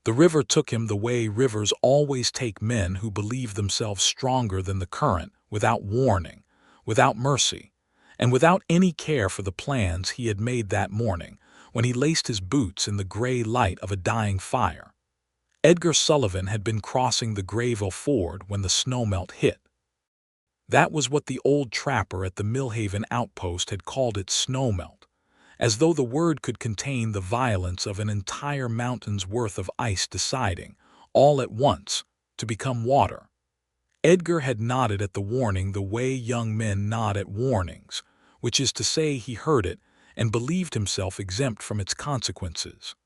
The river took him the way rivers always take men who believe themselves stronger than the current, without warning, without mercy, and without any care for the plans he had made that morning when he laced his boots in the gray light of a dying fire. Edgar Sullivan had been crossing the Greyveil Ford when the snowmelt hit. That was what the old trapper at the Millhaven outpost had called it, snowmelt, as though the word could contain the violence of an entire mountain's worth of ice deciding, all at once, to become water. Edgar had nodded at the warning the way young men nod at warnings, which is to say he heard it and believed himself exempt from its consequences.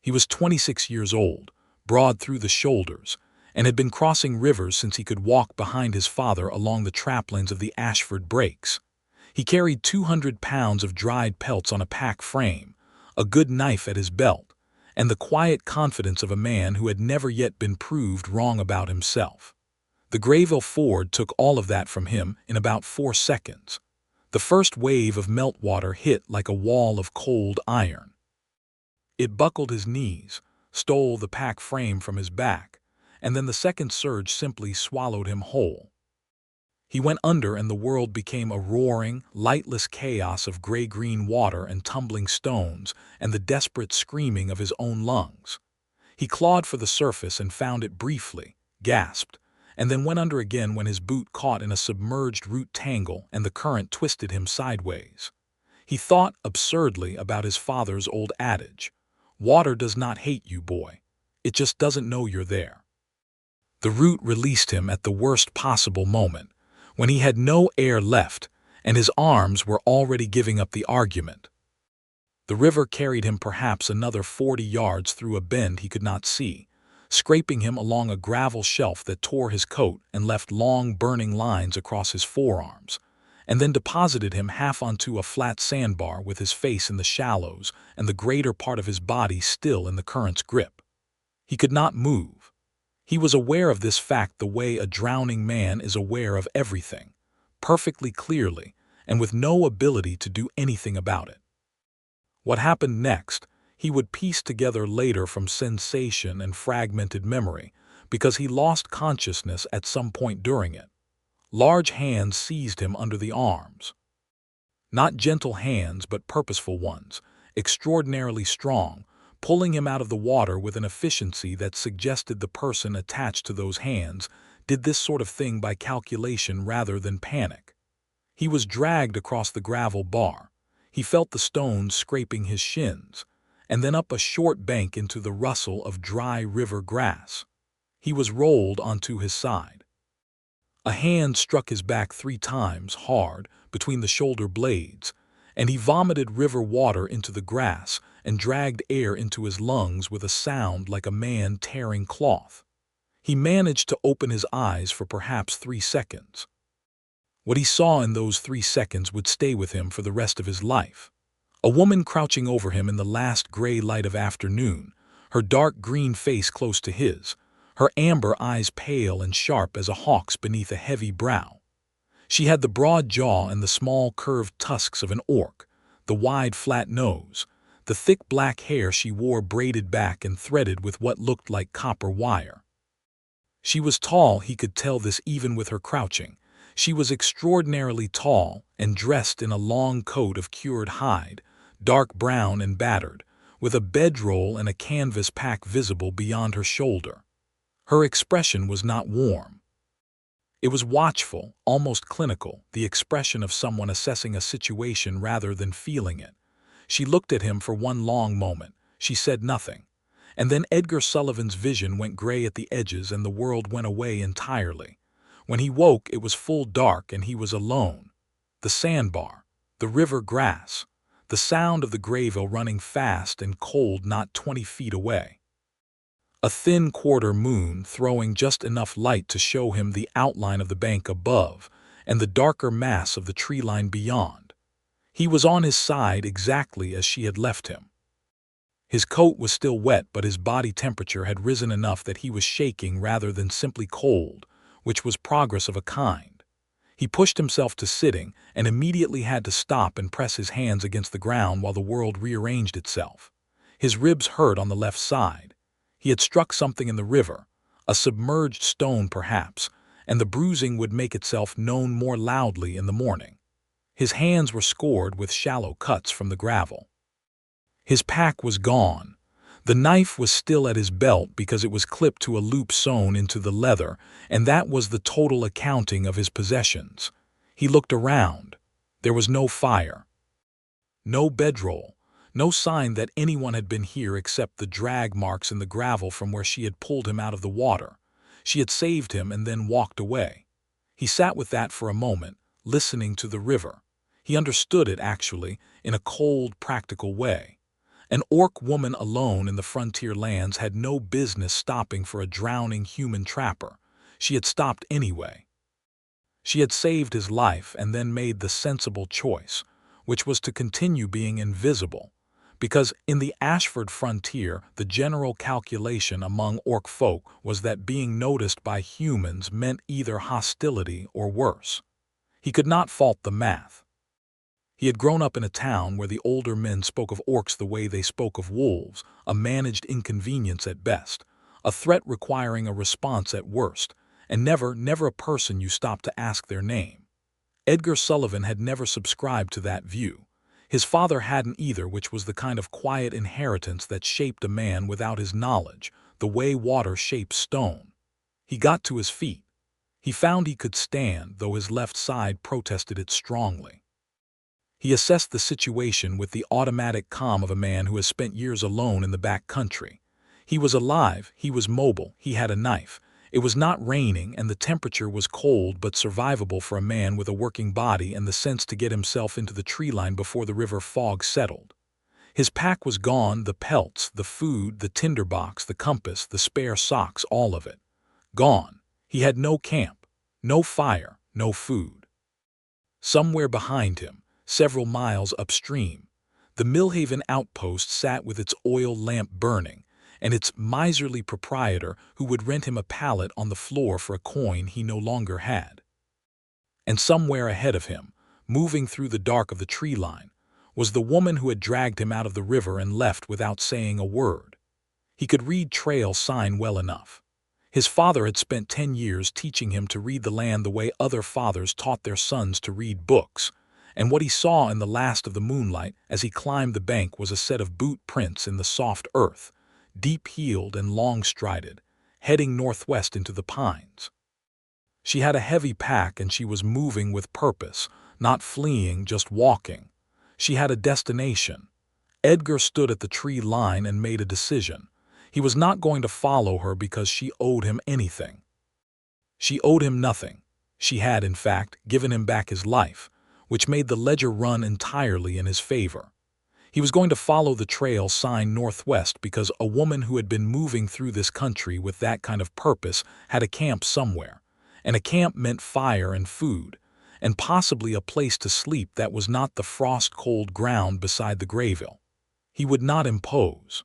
He was 26 years old, broad through the shoulders, and had been crossing rivers since he could walk behind his father along the traplines of the Ashford breaks. He carried 200 pounds of dried pelts on a pack frame, a good knife at his belt, and the quiet confidence of a man who had never yet been proved wrong about himself. The Greyveil Ford took all of that from him in about 4 seconds. The first wave of meltwater hit like a wall of cold iron. It buckled his knees, stole the pack frame from his back, and then the second surge simply swallowed him whole. He went under and the world became a roaring, lightless chaos of gray-green water and tumbling stones and the desperate screaming of his own lungs. He clawed for the surface and found it briefly, gasped, and then went under again when his boot caught in a submerged root tangle and the current twisted him sideways. He thought absurdly about his father's old adage, "Water does not hate you, boy. It just doesn't know you're there." The root released him at the worst possible moment, when he had no air left and his arms were already giving up the argument. The river carried him perhaps another 40 yards through a bend he could not see, scraping him along a gravel shelf that tore his coat and left long burning lines across his forearms, and then deposited him half onto a flat sandbar with his face in the shallows and the greater part of his body still in the current's grip. He could not move. He was aware of this fact the way a drowning man is aware of everything, perfectly clearly, and with no ability to do anything about it. What happened next, he would piece together later from sensation and fragmented memory, because he lost consciousness at some point during it. Large hands seized him under the arms. Not gentle hands, but purposeful ones, extraordinarily strong, pulling him out of the water with an efficiency that suggested the person attached to those hands did this sort of thing by calculation rather than panic. He was dragged across the gravel bar. He felt the stones scraping his shins, and then up a short bank into the rustle of dry river grass. He was rolled onto his side. A hand struck his back 3 times, hard, between the shoulder blades, and he vomited river water into the grass and dragged air into his lungs with a sound like a man tearing cloth. He managed to open his eyes for perhaps 3 seconds. What he saw in those 3 seconds would stay with him for the rest of his life. A woman crouching over him in the last gray light of afternoon, her dark green face close to his, her amber eyes pale and sharp as a hawk's beneath a heavy brow. She had the broad jaw and the small curved tusks of an orc, the wide flat nose, the thick black hair she wore braided back and threaded with what looked like copper wire. She was tall, he could tell this even with her crouching. She was extraordinarily tall and dressed in a long coat of cured hide, dark brown and battered, with a bedroll and a canvas pack visible beyond her shoulder. Her expression was not warm. It was watchful, almost clinical, the expression of someone assessing a situation rather than feeling it. She looked at him for one long moment. She said nothing. And then Edgar Sullivan's vision went gray at the edges and the world went away entirely. When he woke, it was full dark and he was alone. The sandbar, the river grass, the sound of the Greyveil running fast and cold not 20 feet away. A thin quarter moon throwing just enough light to show him the outline of the bank above and the darker mass of the tree line beyond. He was on his side exactly as she had left him. His coat was still wet, but his body temperature had risen enough that he was shaking rather than simply cold, which was progress of a kind. He pushed himself to sitting and immediately had to stop and press his hands against the ground while the world rearranged itself. His ribs hurt on the left side. He had struck something in the river, a submerged stone perhaps, and the bruising would make itself known more loudly in the morning. His hands were scored with shallow cuts from the gravel. His pack was gone. The knife was still at his belt because it was clipped to a loop sewn into the leather, and that was the total accounting of his possessions. He looked around. There was no fire, no bedroll, no sign that anyone had been here except the drag marks in the gravel from where she had pulled him out of the water. She had saved him and then walked away. He sat with that for a moment, listening to the river. He understood it, actually, in a cold, practical way. An orc woman alone in the frontier lands had no business stopping for a drowning human trapper. She had stopped anyway. She had saved his life and then made the sensible choice, which was to continue being invisible, because in the Ashford frontier the general calculation among orc folk was that being noticed by humans meant either hostility or worse. He could not fault the math. He had grown up in a town where the older men spoke of orcs the way they spoke of wolves, a managed inconvenience at best, a threat requiring a response at worst, and never a person you stopped to ask their name. Edgar Sullivan had never subscribed to that view. His father hadn't either, which was the kind of quiet inheritance that shaped a man without his knowledge, the way water shapes stone. He got to his feet. He found he could stand, though his left side protested it strongly. He assessed the situation with the automatic calm of a man who has spent years alone in the back country. He was alive, he was mobile, he had a knife. It was not raining and the temperature was cold but survivable for a man with a working body and the sense to get himself into the tree line before the river fog settled. His pack was gone, the pelts, the food, the tinderbox, the compass, the spare socks, all of it. Gone. He had no camp, no fire, no food. Somewhere behind him, several miles upstream, the Millhaven outpost sat with its oil lamp burning, and its miserly proprietor who would rent him a pallet on the floor for a coin he no longer had. And somewhere ahead of him, moving through the dark of the tree line, was the woman who had dragged him out of the river and left without saying a word. He could read trail sign well enough. His father had spent 10 years teaching him to read the land the way other fathers taught their sons to read books, and what he saw in the last of the moonlight as he climbed the bank was a set of boot prints in the soft earth, deep-heeled and long-strided, heading northwest into the pines. She had a heavy pack and she was moving with purpose, not fleeing, just walking. She had a destination. Edgar stood at the tree line and made a decision. He was not going to follow her because she owed him anything. She owed him nothing. She had, in fact, given him back his life, which made the ledger run entirely in his favor. He was going to follow the trail sign northwest because a woman who had been moving through this country with that kind of purpose had a camp somewhere, and a camp meant fire and food, and possibly a place to sleep that was not the frost-cold ground beside the Greyveil. He would not impose.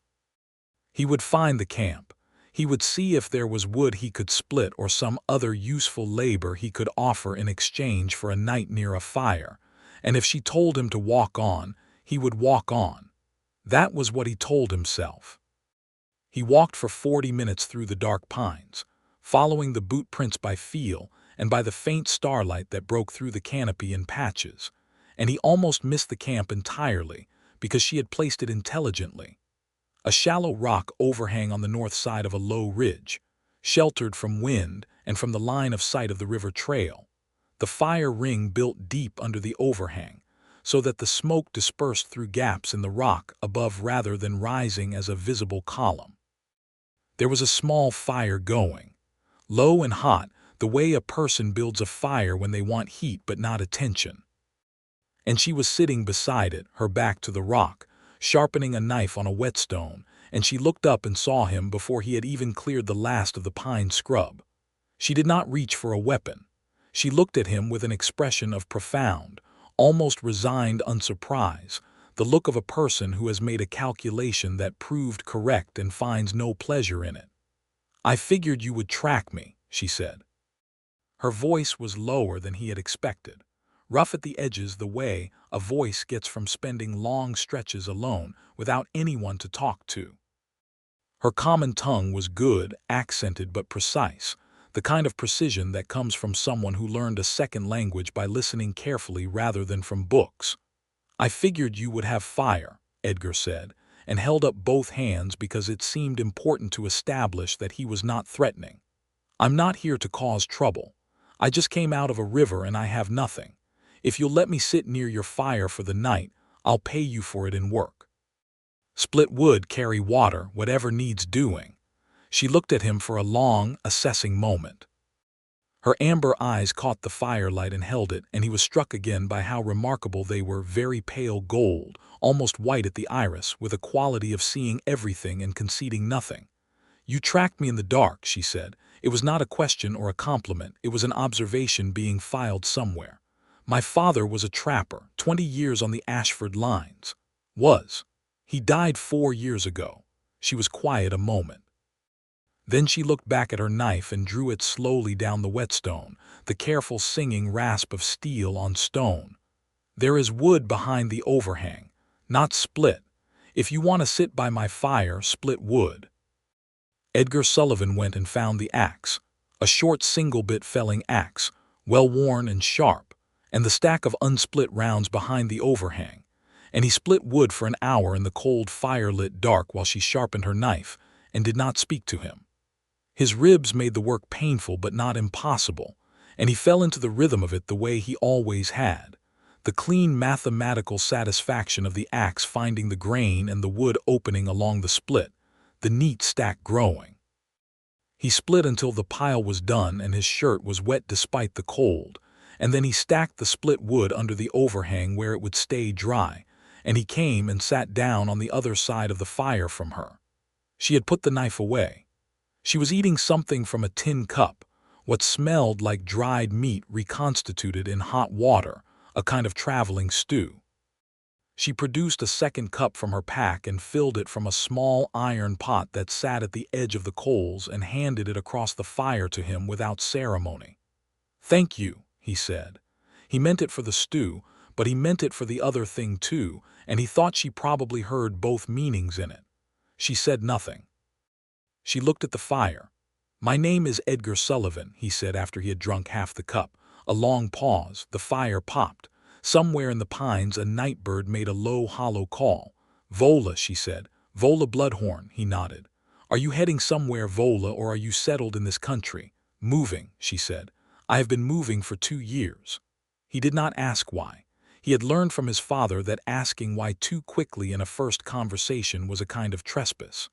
He would find the camp. He would see if there was wood he could split or some other useful labor he could offer in exchange for a night near a fire, and if she told him to walk on, he would walk on. That was what he told himself. He walked for 40 minutes through the dark pines, following the boot prints by feel and by the faint starlight that broke through the canopy in patches, and he almost missed the camp entirely because she had placed it intelligently. A shallow rock overhang on the north side of a low ridge, sheltered from wind and from the line of sight of the river trail. The fire ring built deep under the overhang, so that the smoke dispersed through gaps in the rock above rather than rising as a visible column. There was a small fire going, low and hot, the way a person builds a fire when they want heat but not attention. And she was sitting beside it, her back to the rock, sharpening a knife on a whetstone, and she looked up and saw him before he had even cleared the last of the pine scrub. She did not reach for a weapon. She looked at him with an expression of profound, almost resigned unsurprise, the look of a person who has made a calculation that proved correct and finds no pleasure in it. "I figured you would track me," she said. Her voice was lower than he had expected, rough at the edges the way a voice gets from spending long stretches alone without anyone to talk to. Her common tongue was good, accented but precise, the kind of precision that comes from someone who learned a second language by listening carefully rather than from books. "I figured you would have fire," Edgar said, and held up both hands because it seemed important to establish that he was not threatening. "I'm not here to cause trouble. I just came out of a river and I have nothing. If you'll let me sit near your fire for the night, I'll pay you for it in work. Split wood, carry water, whatever needs doing." She looked at him for a long, assessing moment. Her amber eyes caught the firelight and held it, and he was struck again by how remarkable they were, very pale gold, almost white at the iris, with a quality of seeing everything and conceding nothing. "You tracked me in the dark," she said. It was not a question or a compliment, it was an observation being filed somewhere. "My father was a trapper, 20 years on the Ashford lines." "Was. He died 4 years ago." She was quiet a moment. Then she looked back at her knife and drew it slowly down the whetstone, the careful singing rasp of steel on stone. "There is wood behind the overhang, not split. If you want to sit by my fire, split wood." Edgar Sullivan went and found the axe, a short single-bit felling axe, well-worn and sharp, and the stack of unsplit rounds behind the overhang, and he split wood for an hour in the cold fire-lit dark while she sharpened her knife and did not speak to him. His ribs made the work painful but not impossible, and he fell into the rhythm of it the way he always had, the clean mathematical satisfaction of the axe finding the grain and the wood opening along the split, the neat stack growing. He split until the pile was done and his shirt was wet despite the cold, and then he stacked the split wood under the overhang where it would stay dry, and he came and sat down on the other side of the fire from her. She had put the knife away. She was eating something from a tin cup, what smelled like dried meat reconstituted in hot water, a kind of traveling stew. She produced a second cup from her pack and filled it from a small iron pot that sat at the edge of the coals and handed it across the fire to him without ceremony. "Thank you," he said. He meant it for the stew, but he meant it for the other thing too, and he thought she probably heard both meanings in it. She said nothing. She looked at the fire. "My name is Edgar Sullivan," he said after he had drunk half the cup. A long pause, the fire popped. Somewhere in the pines a nightbird made a low, hollow call. "Vola," she said. "Vola Bloodhorn," he nodded. "Are you heading somewhere, Vola, or are you settled in this country?" "Moving," she said. "I have been moving for 2 years." He did not ask why. He had learned from his father that asking why too quickly in a first conversation was a kind of trespass.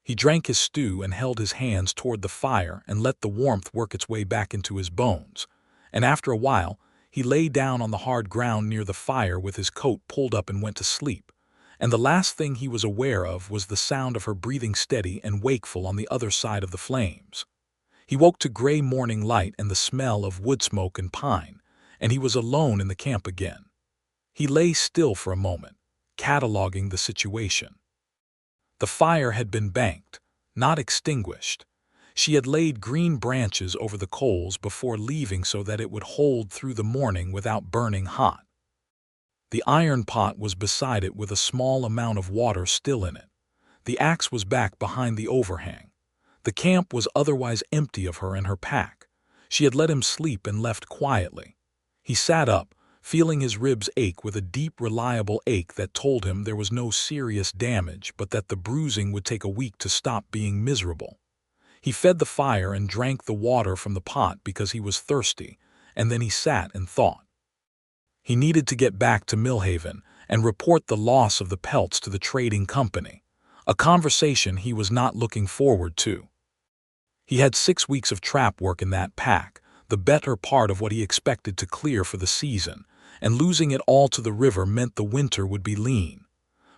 He drank his stew and held his hands toward the fire and let the warmth work its way back into his bones, and after a while, he lay down on the hard ground near the fire with his coat pulled up and went to sleep, and the last thing he was aware of was the sound of her breathing steady and wakeful on the other side of the flames. He woke to gray morning light and the smell of wood smoke and pine, and he was alone in the camp again. He lay still for a moment, cataloging the situation. The fire had been banked, not extinguished. She had laid green branches over the coals before leaving so that it would hold through the morning without burning hot. The iron pot was beside it with a small amount of water still in it. The axe was back behind the overhang. The camp was otherwise empty of her and her pack. She had let him sleep and left quietly. He sat up, feeling his ribs ache with a deep, reliable ache that told him there was no serious damage but that the bruising would take a week to stop being miserable. He fed the fire and drank the water from the pot because he was thirsty, and then he sat and thought. He needed to get back to Millhaven and report the loss of the pelts to the trading company, a conversation he was not looking forward to. He had 6 weeks of trap work in that pack, the better part of what he expected to clear for the season, and losing it all to the river meant the winter would be lean.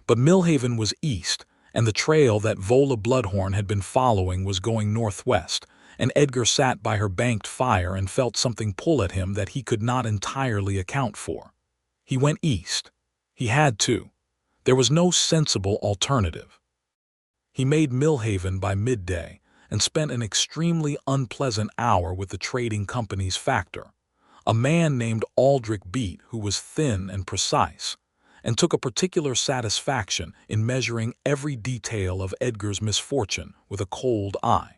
But Millhaven was east, and the trail that Vola Bloodhorn had been following was going northwest, and Edgar sat by her banked fire and felt something pull at him that he could not entirely account for. He went east. He had to. There was no sensible alternative. He made Millhaven by midday and spent an extremely unpleasant hour with the trading company's factor, a man named Aldrich Beat who was thin and precise, and took a particular satisfaction in measuring every detail of Edgar's misfortune with a cold eye.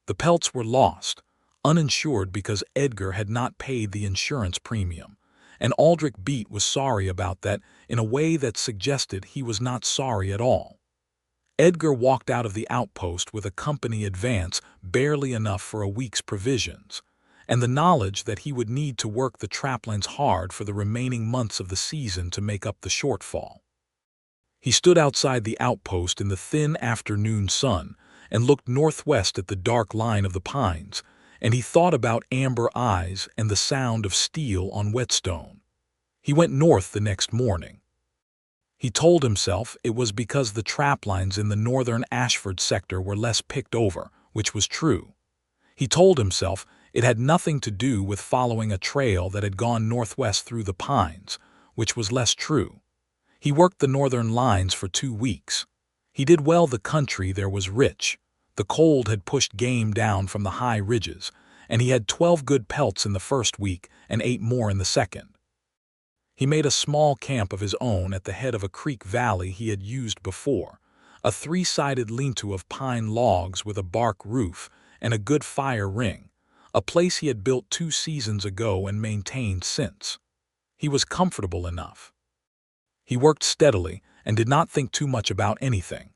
The pelts were lost, uninsured because Edgar had not paid the insurance premium, and Aldrich Beat was sorry about that in a way that suggested he was not sorry at all. Edgar walked out of the outpost with a company advance barely enough for a week's provisions, and the knowledge that he would need to work the traplines hard for the remaining months of the season to make up the shortfall. He stood outside the outpost in the thin afternoon sun and looked northwest at the dark line of the pines, and he thought about amber eyes and the sound of steel on whetstone. He went north the next morning. He told himself it was because the traplines in the northern Ashford sector were less picked over, which was true. He told himself it had nothing to do with following a trail that had gone northwest through the pines, which was less true. He worked the northern lines for 2 weeks. He did well. The country there was rich. The cold had pushed game down from the high ridges, and he had 12 good pelts in the first week and 8 more in the second. He made a small camp of his own at the head of a creek valley he had used before, a 3-sided lean-to of pine logs with a bark roof and a good fire ring, a place he had built 2 seasons ago and maintained since. He was comfortable enough. He worked steadily and did not think too much about anything.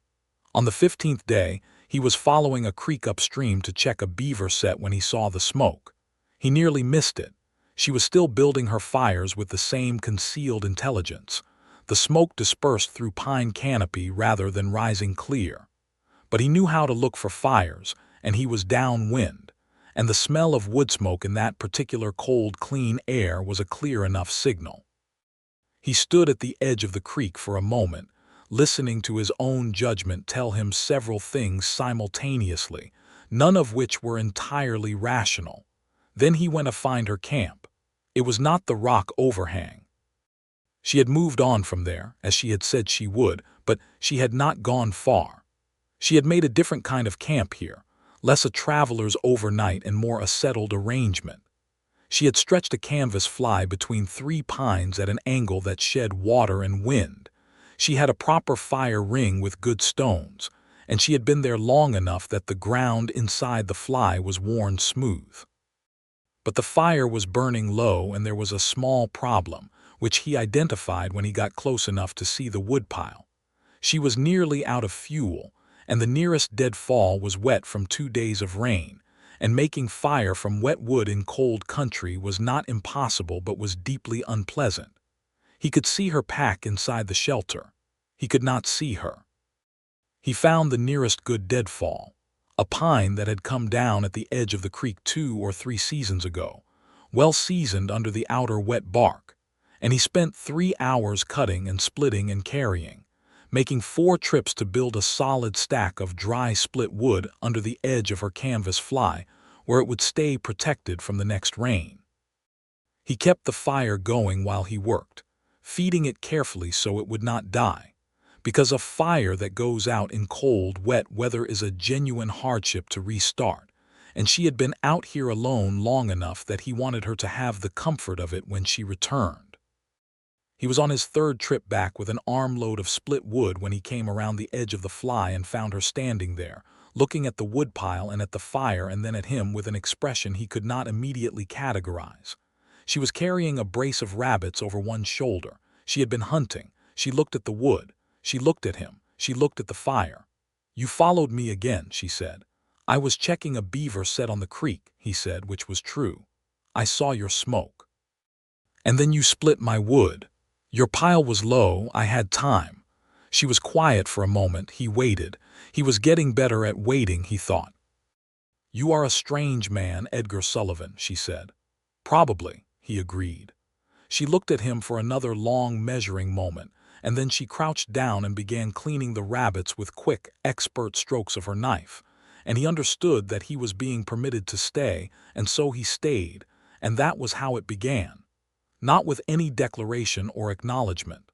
On the 15th day, he was following a creek upstream to check a beaver set when he saw the smoke. He nearly missed it. She was still building her fires with the same concealed intelligence. The smoke dispersed through pine canopy rather than rising clear. But he knew how to look for fires, and he was downwind, and the smell of wood smoke in that particular cold, clean air was a clear enough signal. He stood at the edge of the creek for a moment, listening to his own judgment tell him several things simultaneously, none of which were entirely rational. Then he went to find her camp. It was not the rock overhang. She had moved on from there, as she had said she would, but she had not gone far. She had made a different kind of camp here, less a traveler's overnight and more a settled arrangement. She had stretched a canvas fly between 3 pines at an angle that shed water and wind. She had a proper fire ring with good stones, and she had been there long enough that the ground inside the fly was worn smooth. But the fire was burning low, and there was a small problem, which he identified when he got close enough to see the woodpile. She was nearly out of fuel, and the nearest deadfall was wet from 2 days of rain, and making fire from wet wood in cold country was not impossible but was deeply unpleasant. He could see her pack inside the shelter. He could not see her. He found the nearest good deadfall, a pine that had come down at the edge of the creek 2 or 3 seasons ago, well seasoned under the outer wet bark, and he spent 3 hours cutting and splitting and carrying, making 4 trips to build a solid stack of dry split wood under the edge of her canvas fly where it would stay protected from the next rain. He kept the fire going while he worked, feeding it carefully so it would not die, because a fire that goes out in cold, wet weather is a genuine hardship to restart, and she had been out here alone long enough that he wanted her to have the comfort of it when she returned. He was on his 3rd trip back with an armload of split wood when he came around the edge of the fly and found her standing there, looking at the woodpile and at the fire and then at him with an expression he could not immediately categorize. She was carrying a brace of rabbits over one shoulder. She had been hunting. She looked at the wood. She looked at him. She looked at the fire. "You followed me again," she said. "I was checking a beaver set on the creek," he said, which was true. "I saw your smoke. And then you split my wood. Your pile was low. I had time." She was quiet for a moment. He waited. He was getting better at waiting, he thought. "You are a strange man, Edgar Sullivan," she said. "Probably," he agreed. She looked at him for another long measuring moment, and then she crouched down and began cleaning the rabbits with quick, expert strokes of her knife, and he understood that he was being permitted to stay, and so he stayed, and that was how it began. Not with any declaration or acknowledgement.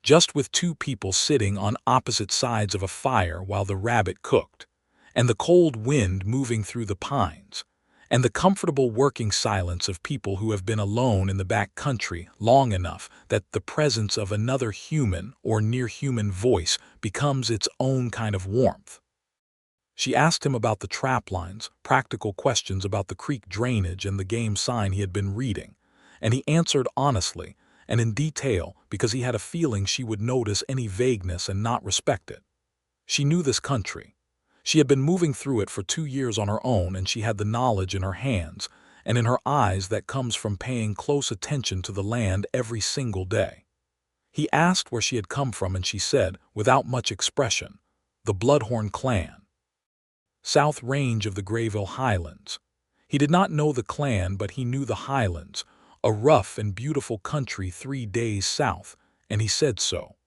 Just with 2 people sitting on opposite sides of a fire while the rabbit cooked, and the cold wind moving through the pines, and the comfortable working silence of people who have been alone in the back country long enough that the presence of another human or near-human voice becomes its own kind of warmth. She asked him about the trap lines, practical questions about the creek drainage and the game sign he had been reading, and he answered honestly and in detail because he had a feeling she would notice any vagueness and not respect it. She knew this country. She had been moving through it for 2 years on her own, and she had the knowledge in her hands and in her eyes that comes from paying close attention to the land every single day. He asked where she had come from, and she said, without much expression, the Bloodhorn clan. South range of the Greyveil Highlands. He did not know the clan, but he knew the Highlands, a rough and beautiful country 3 days south, and he said so.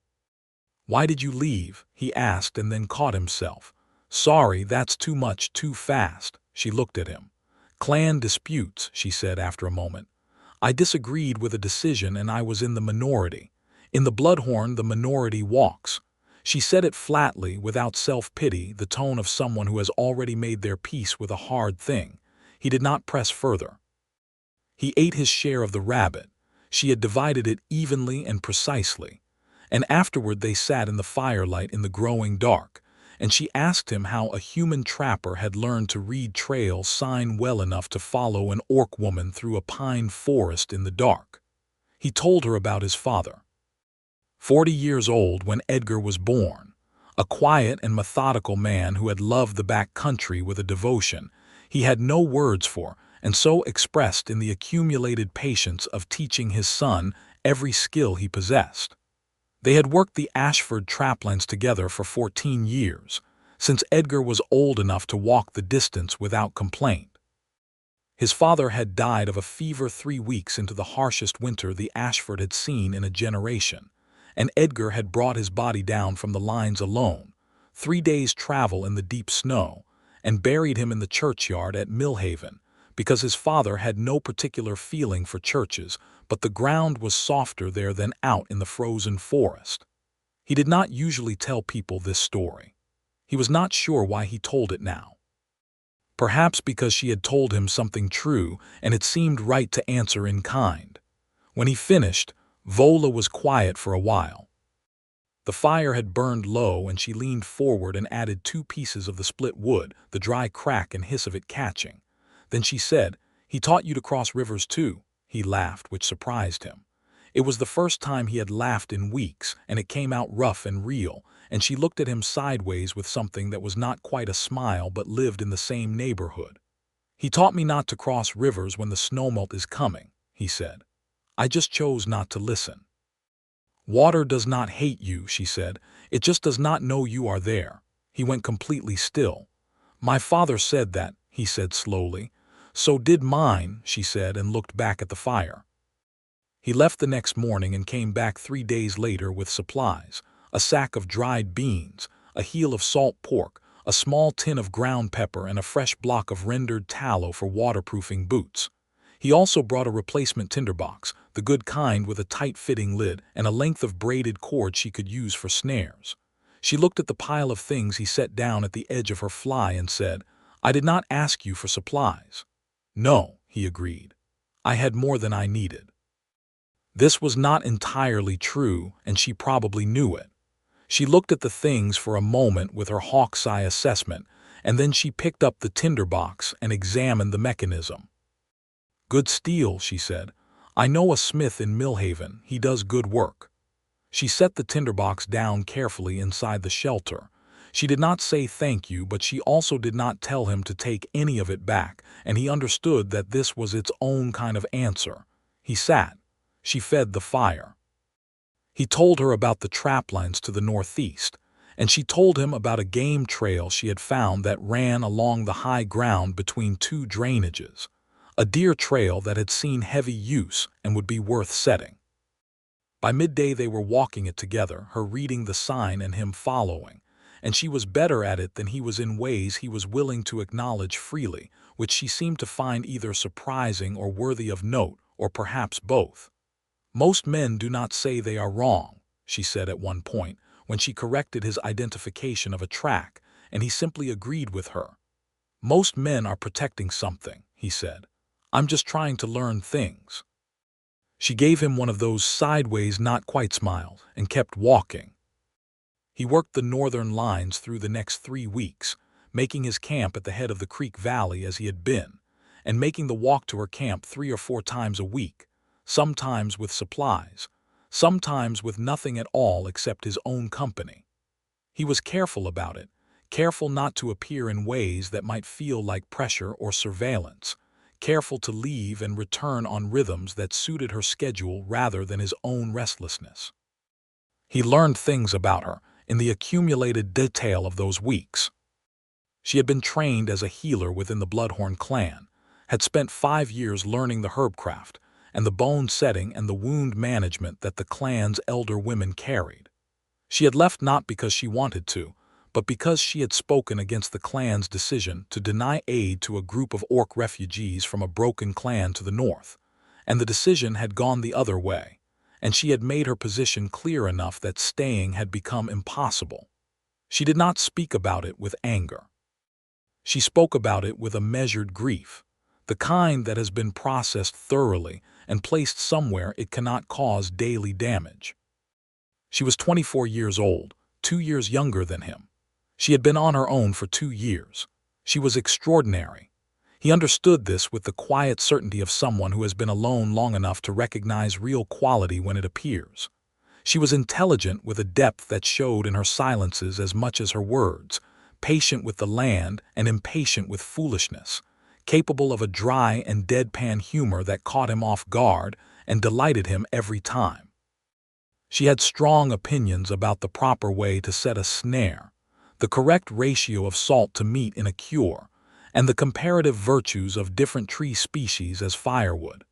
"Why did you leave?" he asked, and then caught himself. "Sorry, that's too much, too fast." She looked at him. "Clan disputes," she said after a moment. "I disagreed with a decision and I was in the minority. In the Bloodhorn, the minority walks." She said it flatly, without self-pity, the tone of someone who has already made their peace with a hard thing. He did not press further. He ate his share of the rabbit. She had divided it evenly and precisely. And afterward they sat in the firelight in the growing dark, and she asked him how a human trapper had learned to read trail sign well enough to follow an orc woman through a pine forest in the dark. He told her about his father. 40 years old when Edgar was born, a quiet and methodical man who had loved the back country with a devotion he had no words for, and so expressed in the accumulated patience of teaching his son every skill he possessed. They had worked the Ashford traplines together for 14 years, since Edgar was old enough to walk the distance without complaint. His father had died of a fever 3 weeks into the harshest winter the Ashford had seen in a generation, and Edgar had brought his body down from the lines alone, 3 days' travel in the deep snow, and buried him in the churchyard at Millhaven, because his father had no particular feeling for churches, but the ground was softer there than out in the frozen forest. He did not usually tell people this story. He was not sure why he told it now. Perhaps because she had told him something true, and it seemed right to answer in kind. When he finished, Vola was quiet for a while. The fire had burned low, and she leaned forward and added 2 pieces of the split wood, the dry crack and hiss of it catching. Then she said, "He taught you to cross rivers too." He laughed, which surprised him. It was the first time he had laughed in weeks, and it came out rough and real, and she looked at him sideways with something that was not quite a smile but lived in the same neighborhood. "He taught me not to cross rivers when the snowmelt is coming," he said. "I just chose not to listen." "Water does not hate you," she said. "It just does not know you are there." He went completely still. "My father said that," he said slowly. "So did mine," she said, and looked back at the fire. He left the next morning and came back 3 days later with supplies: a sack of dried beans, a heel of salt pork, a small tin of ground pepper, and a fresh block of rendered tallow for waterproofing boots. He also brought a replacement tinderbox, the good kind with a tight-fitting lid and a length of braided cord she could use for snares. She looked at the pile of things he set down at the edge of her fly and said, "I did not ask you for supplies." "No," he agreed. "I had more than I needed." This was not entirely true, and she probably knew it. She looked at the things for a moment with her hawk's eye assessment, and then she picked up the tinderbox and examined the mechanism. "Good steel," she said. "I know a smith in Millhaven. He does good work." She set the tinderbox down carefully inside the shelter. She did not say thank you, but she also did not tell him to take any of it back, and he understood that this was its own kind of answer. He sat. She fed the fire. He told her about the traplines to the northeast, and she told him about a game trail she had found that ran along the high ground between 2 drainages, a deer trail that had seen heavy use and would be worth setting. By midday they were walking it together, her reading the sign and him following, and she was better at it than he was in ways he was willing to acknowledge freely, which she seemed to find either surprising or worthy of note, or perhaps both. "Most men do not say they are wrong," she said at one point, when she corrected his identification of a track, and he simply agreed with her. Most men are protecting something, he said. I'm just trying to learn things. She gave him one of those sideways not quite smiles and kept walking. He worked the northern lines through the next 3 weeks, making his camp at the head of the creek valley as he had been, and making the walk to her camp 3 or 4 times a week, sometimes with supplies, sometimes with nothing at all except his own company. He was careful about it, careful not to appear in ways that might feel like pressure or surveillance, careful to leave and return on rhythms that suited her schedule rather than his own restlessness. He learned things about her in the accumulated detail of those weeks. She had been trained as a healer within the Bloodhorn clan, had spent 5 years learning the herbcraft and the bone setting and the wound management that the clan's elder women carried. She had left not because she wanted to, but because she had spoken against the clan's decision to deny aid to a group of orc refugees from a broken clan to the north, and the decision had gone the other way, and she had made her position clear enough that staying had become impossible. She did not speak about it with anger. She spoke about it with a measured grief, the kind that has been processed thoroughly and placed somewhere it cannot cause daily damage. She was 24 years old, 2 years younger than him. She had been on her own for 2 years. She was extraordinary. He understood this with the quiet certainty of someone who has been alone long enough to recognize real quality when it appears. She was intelligent with a depth that showed in her silences as much as her words, patient with the land and impatient with foolishness, capable of a dry and deadpan humor that caught him off guard and delighted him every time. She had strong opinions about the proper way to set a snare, the correct ratio of salt to meat in a cure, and the comparative virtues of different tree species as firewood.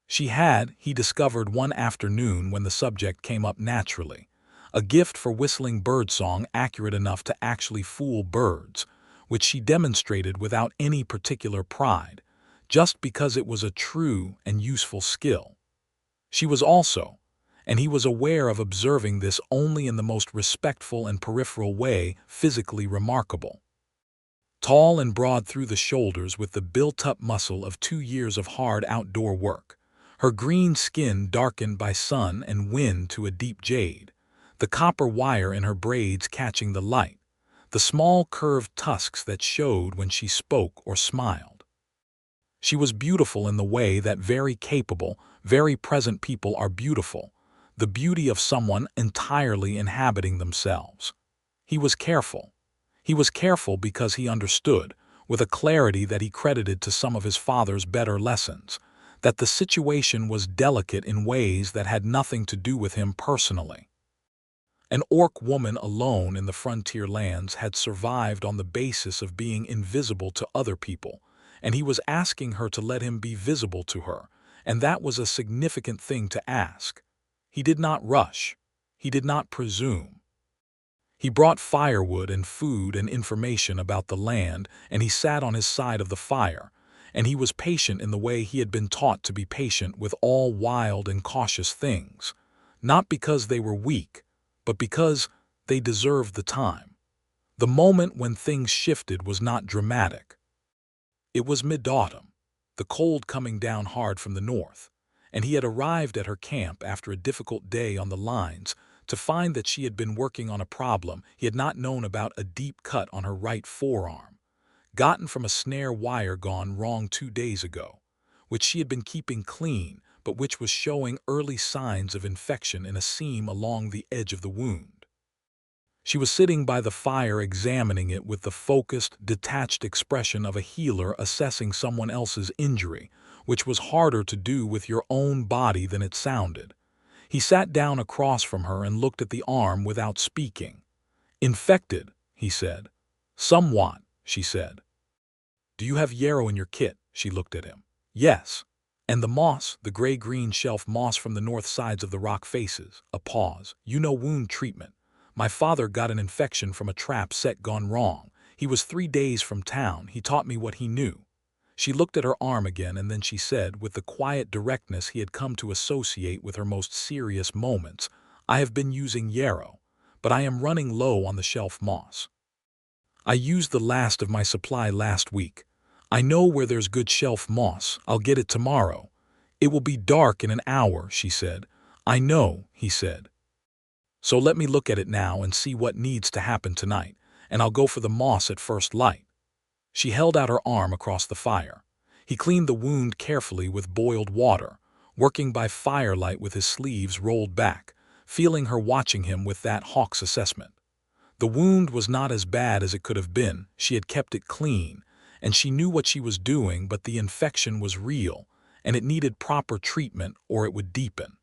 She had, he discovered one afternoon when the subject came up naturally, a gift for whistling birdsong accurate enough to actually fool birds, which she demonstrated without any particular pride, just because it was a true and useful skill. She was also, and he was aware of observing this only in the most respectful and peripheral way, physically remarkable. Tall and broad through the shoulders with the built-up muscle of 2 years of hard outdoor work, her green skin darkened by sun and wind to a deep jade, the copper wire in her braids catching the light, the small curved tusks that showed when she spoke or smiled. She was beautiful in the way that very capable, very present people are beautiful, the beauty of someone entirely inhabiting themselves. He was careful. He was careful because he understood, with a clarity that he credited to some of his father's better lessons, that the situation was delicate in ways that had nothing to do with him personally. An orc woman alone in the frontier lands had survived on the basis of being invisible to other people, and he was asking her to let him be visible to her, and that was a significant thing to ask. He did not rush. He did not presume. He brought firewood and food and information about the land, and he sat on his side of the fire, and he was patient in the way he had been taught to be patient with all wild and cautious things, not because they were weak, but because they deserved the time. The moment when things shifted was not dramatic. It was mid-autumn, the cold coming down hard from the north, and he had arrived at her camp after a difficult day on the lines to find that she had been working on a problem he had not known about, a deep cut on her right forearm, gotten from a snare wire gone wrong 2 days ago, which she had been keeping clean but which was showing early signs of infection in a seam along the edge of the wound. She was sitting by the fire examining it with the focused, detached expression of a healer assessing someone else's injury, which was harder to do with your own body than it sounded. He sat down across from her and looked at the arm without speaking. "Infected," he said. "Somewhat," she said. "Do you have yarrow in your kit?" She looked at him. "Yes." "And the moss, the gray-green shelf moss from the north sides of the rock faces." A pause. "You know wound treatment. My father got an infection from a trap set gone wrong. He was 3 days from town. He taught me what he knew." She looked at her arm again, and then she said, with the quiet directness he had come to associate with her most serious moments, "I have been using yarrow, but I am running low on the shelf moss." I used the last of my supply last week. I know where there's good shelf moss. I'll get it tomorrow. It will be dark in an hour, she said. I know, he said. So let me look at it now and see what needs to happen tonight, and I'll go for the moss at first light. She held out her arm across the fire. He cleaned the wound carefully with boiled water, working by firelight with his sleeves rolled back, feeling her watching him with that hawk's assessment. The wound was not as bad as it could have been. She had kept it clean, and she knew what she was doing, but the infection was real, and it needed proper treatment or it would deepen.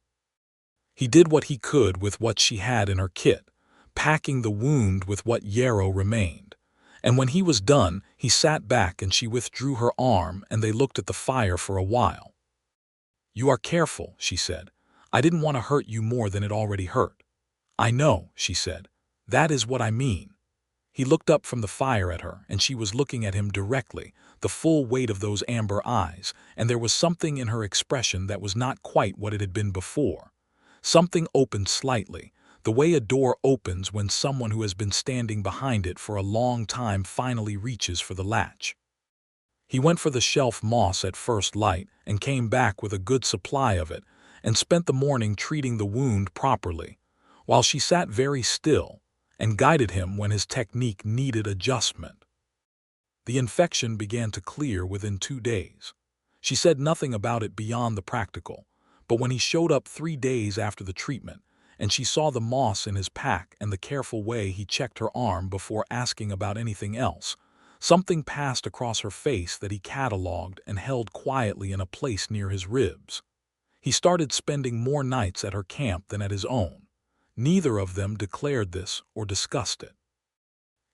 He did what he could with what she had in her kit, packing the wound with what yarrow remained. And when he was done, he sat back and she withdrew her arm and they looked at the fire for a while. You are careful, she said. I didn't want to hurt you more than it already hurt. I know, she said. That is what I mean. He looked up from the fire at her, and she was looking at him directly, the full weight of those amber eyes, and there was something in her expression that was not quite what it had been before. Something opened slightly, the way a door opens when someone who has been standing behind it for a long time finally reaches for the latch. He went for the shelf moss at first light and came back with a good supply of it and spent the morning treating the wound properly, while she sat very still and guided him when his technique needed adjustment. The infection began to clear within 2 days. She said nothing about it beyond the practical, but when he showed up 3 days after the treatment, and she saw the moss in his pack and the careful way he checked her arm before asking about anything else, something passed across her face that he catalogued and held quietly in a place near his ribs. He started spending more nights at her camp than at his own. Neither of them declared this or discussed it.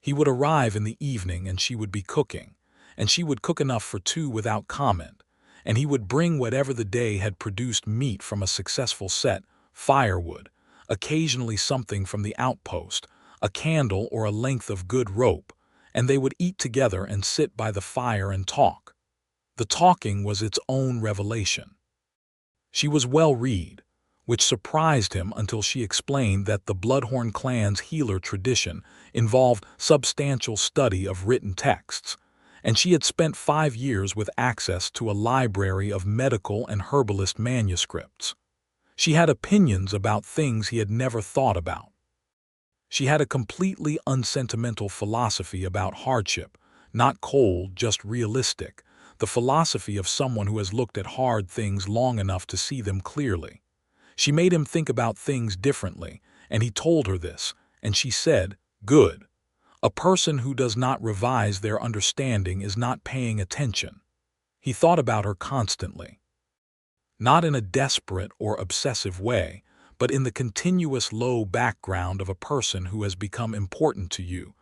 He would arrive in the evening and she would be cooking, and she would cook enough for 2 without comment, and he would bring whatever the day had produced meat from a successful set, firewood, occasionally something from the outpost, a candle or a length of good rope, and they would eat together and sit by the fire and talk. The talking was its own revelation. She was well-read, which surprised him until she explained that the Bloodhorn clan's healer tradition involved substantial study of written texts, and she had spent 5 years with access to a library of medical and herbalist manuscripts. She had opinions about things he had never thought about. She had a completely unsentimental philosophy about hardship, not cold, just realistic, the philosophy of someone who has looked at hard things long enough to see them clearly. She made him think about things differently, and he told her this, and she said, "Good. A person who does not revise their understanding is not paying attention." He thought about her constantly. Not in a desperate or obsessive way, but in the continuous low background of a person who has become important to you,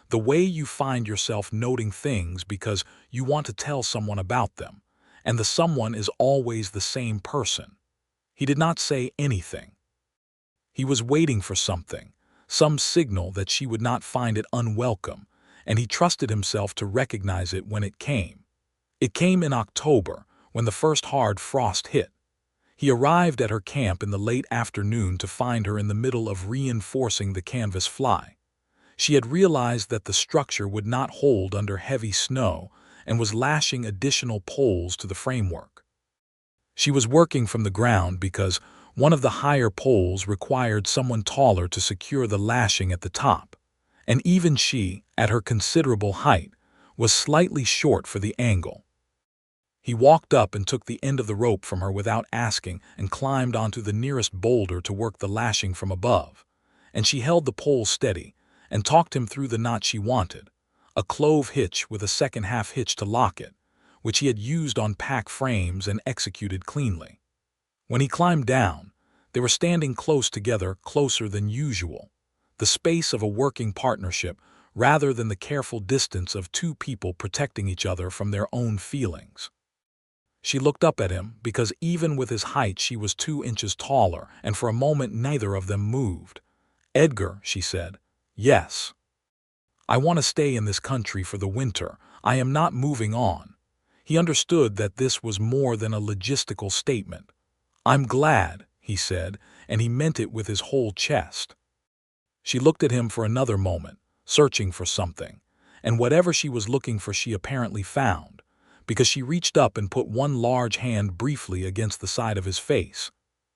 the way you find yourself noting things because you want to tell someone about them, and the someone is always the same person. He did not say anything. He was waiting for something, some signal that she would not find it unwelcome, and he trusted himself to recognize it when it came. It came in October, when the first hard frost hit. He arrived at her camp in the late afternoon to find her in the middle of reinforcing the canvas fly. She had realized that the structure would not hold under heavy snow and was lashing additional poles to the framework. She was working from the ground because one of the higher poles required someone taller to secure the lashing at the top, and even she, at her considerable height, was slightly short for the angle. He walked up and took the end of the rope from her without asking and climbed onto the nearest boulder to work the lashing from above, and she held the pole steady and talked him through the knot she wanted, a clove hitch with a second half hitch to lock it, which he had used on pack frames and executed cleanly. When he climbed down, they were standing close together, closer than usual, the space of a working partnership rather than the careful distance of 2 people protecting each other from their own feelings. She looked up at him because even with his height she was 2 inches taller, and for a moment neither of them moved. "Edgar," she said. "Yes. I want to stay in this country for the winter. I am not moving on." He understood that this was more than a logistical statement. "I'm glad," he said, and he meant it with his whole chest. She looked at him for another moment, searching for something, and whatever she was looking for she apparently found, because she reached up and put one large hand briefly against the side of his face.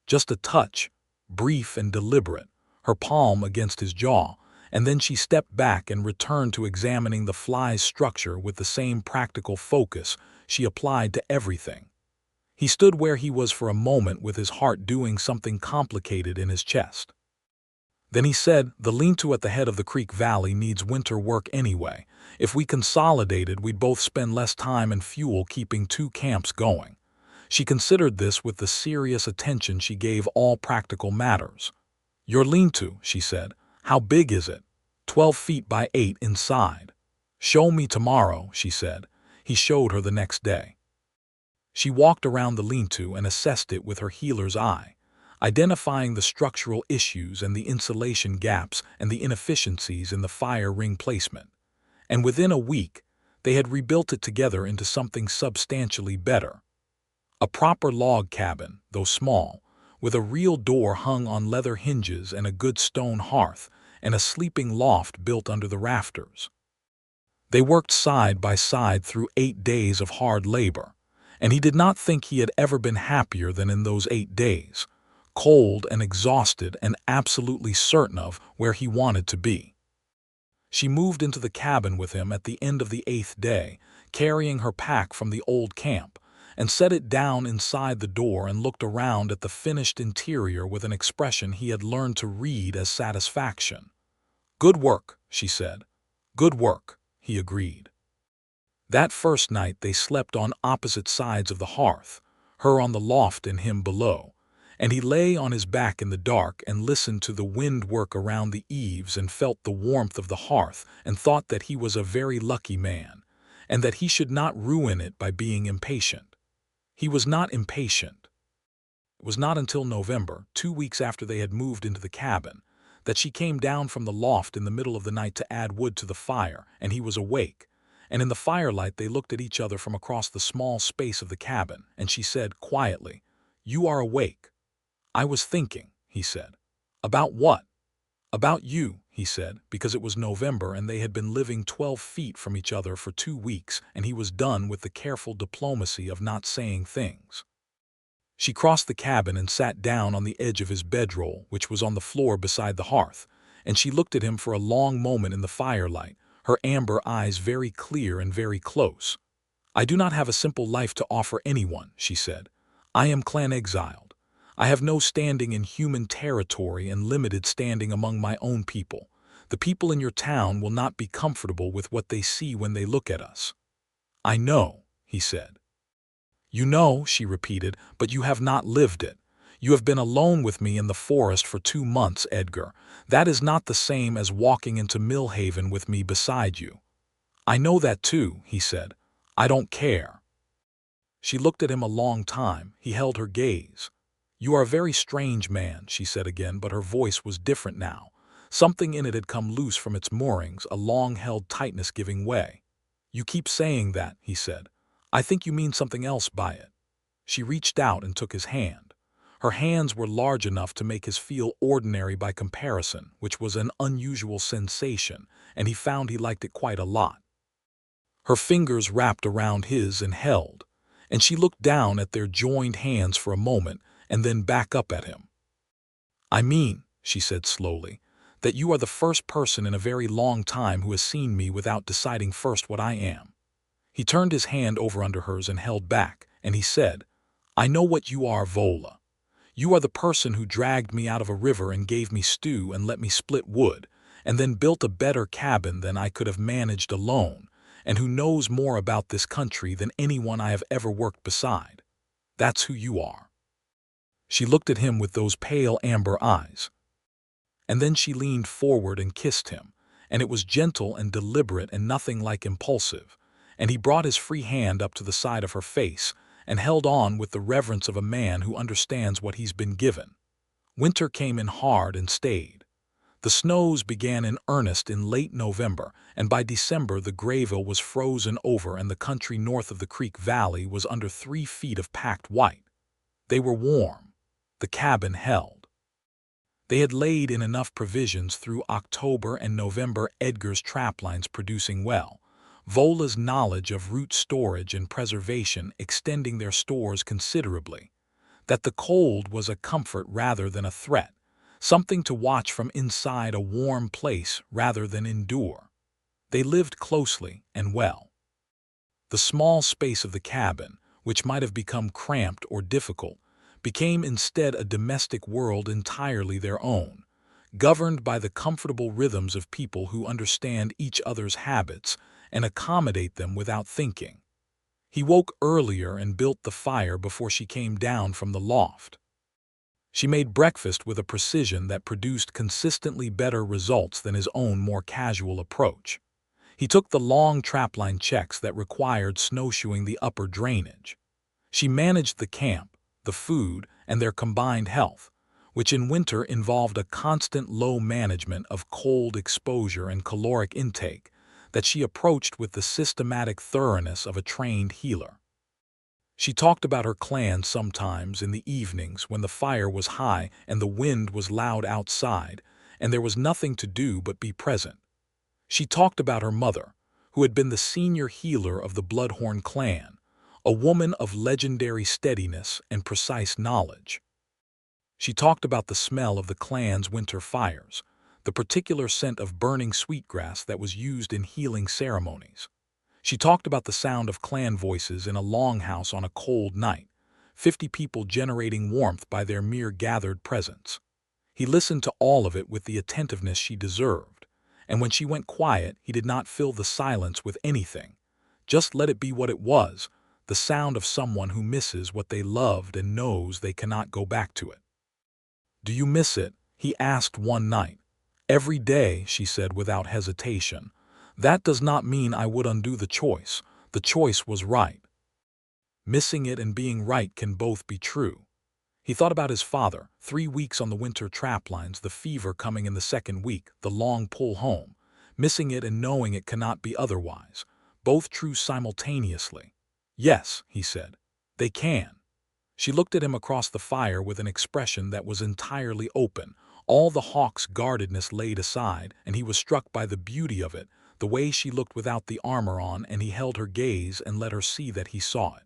Just a touch, brief and deliberate, her palm against his jaw, and then she stepped back and returned to examining the fly's structure with the same practical focus she applied to everything. He stood where he was for a moment with his heart doing something complicated in his chest. Then he said, "The lean-to at the head of the creek valley needs winter work anyway. If we consolidated, we'd both spend less time and fuel keeping two camps going." She considered this with the serious attention she gave all practical matters. "Your lean-to," she said. "How big is it?" 12 feet by 8 inside. "Show me tomorrow," she said. He showed her the next day. She walked around the lean-to and assessed it with her healer's eye, identifying the structural issues and the insulation gaps and the inefficiencies in the fire ring placement. And within a week, they had rebuilt it together into something substantially better. A proper log cabin, though small, with a real door hung on leather hinges and a good stone hearth, and a sleeping loft built under the rafters. They worked side by side through 8 days of hard labor, and he did not think he had ever been happier than in those 8 days, cold and exhausted and absolutely certain of where he wanted to be. She moved into the cabin with him at the end of the 8th day, carrying her pack from the old camp, and set it down inside the door and looked around at the finished interior with an expression he had learned to read as satisfaction. "Good work," she said. "Good work," he agreed. That first night they slept on opposite sides of the hearth, her on the loft and him below, and he lay on his back in the dark and listened to the wind work around the eaves and felt the warmth of the hearth and thought that he was a very lucky man, and that he should not ruin it by being impatient. He was not impatient. It was not until November, 2 weeks after they had moved into the cabin, that she came down from the loft in the middle of the night to add wood to the fire, and he was awake. And in the firelight they looked at each other from across the small space of the cabin, and she said quietly, "You are awake." "I was thinking," he said. "About what?" "About you," he said, because it was November and they had been living 12 feet from each other for 2 weeks, and he was done with the careful diplomacy of not saying things. She crossed the cabin and sat down on the edge of his bedroll, which was on the floor beside the hearth, and she looked at him for a long moment in the firelight, her amber eyes very clear and very close. "I do not have a simple life to offer anyone," she said. "I am clan-exiled. I have no standing in human territory and limited standing among my own people. The people in your town will not be comfortable with what they see when they look at us." "I know," he said. "You know," she repeated, "but you have not lived it. You have been alone with me in the forest for 2 months, Edgar. That is not the same as walking into Millhaven with me beside you." "I know that too," he said. "I don't care." She looked at him a long time. He held her gaze. "You are a very strange man," she said again, but her voice was different now. Something in it had come loose from its moorings, a long-held tightness giving way. "You keep saying that," he said. "I think you mean something else by it." She reached out and took his hand. Her hands were large enough to make his feel ordinary by comparison, which was an unusual sensation, and he found he liked it quite a lot. Her fingers wrapped around his and held, and she looked down at their joined hands for a moment and then back up at him. "I mean," she said slowly, "that you are the first person in a very long time who has seen me without deciding first what I am." He turned his hand over under hers and held back, and he said, "I know what you are, Vola. You are the person who dragged me out of a river and gave me stew and let me split wood, and then built a better cabin than I could have managed alone, and who knows more about this country than anyone I have ever worked beside. That's who you are." She looked at him with those pale amber eyes. And then she leaned forward and kissed him, and it was gentle and deliberate and nothing like impulsive, and he brought his free hand up to the side of her face and held on with the reverence of a man who understands what he's been given. Winter came in hard and stayed. The snows began in earnest in late November, and by December the Greyveil was frozen over and the country north of the creek valley was under 3 feet of packed white. They were warm. The cabin held. They had laid in enough provisions through October and November, Edgar's traplines producing well, Vola's knowledge of root storage and preservation extending their stores considerably, that the cold was a comfort rather than a threat, something to watch from inside a warm place rather than endure. They lived closely and well. The small space of the cabin, which might have become cramped or difficult, became instead a domestic world entirely their own, governed by the comfortable rhythms of people who understand each other's habits and accommodate them without thinking. He woke earlier and built the fire before she came down from the loft. She made breakfast with a precision that produced consistently better results than his own more casual approach. He took the long trapline checks that required snowshoeing the upper drainage. She managed the camp, the food, and their combined health, which in winter involved a constant low management of cold exposure and caloric intake that she approached with the systematic thoroughness of a trained healer. She talked about her clan sometimes in the evenings when the fire was high and the wind was loud outside, and there was nothing to do but be present. She talked about her mother, who had been the senior healer of the Bloodhorn clan, a woman of legendary steadiness and precise knowledge. She talked about the smell of the clan's winter fires, the particular scent of burning sweetgrass that was used in healing ceremonies. She talked about the sound of clan voices in a longhouse on a cold night, 50 people generating warmth by their mere gathered presence. He listened to all of it with the attentiveness she deserved, and when she went quiet, he did not fill the silence with anything. Just let it be what it was, the sound of someone who misses what they loved and knows they cannot go back to it. "Do you miss it?" he asked one night. "Every day," she said without hesitation. "That does not mean I would undo the choice. The choice was right." Missing it and being right can both be true. He thought about his father, 3 weeks on the winter traplines, the fever coming in the second week, the long pull home, missing it and knowing it cannot be otherwise, both true simultaneously. "Yes," he said, "they can." She looked at him across the fire with an expression that was entirely open, all the hawk's guardedness laid aside, and he was struck by the beauty of it, the way she looked without the armor on, and he held her gaze and let her see that he saw it.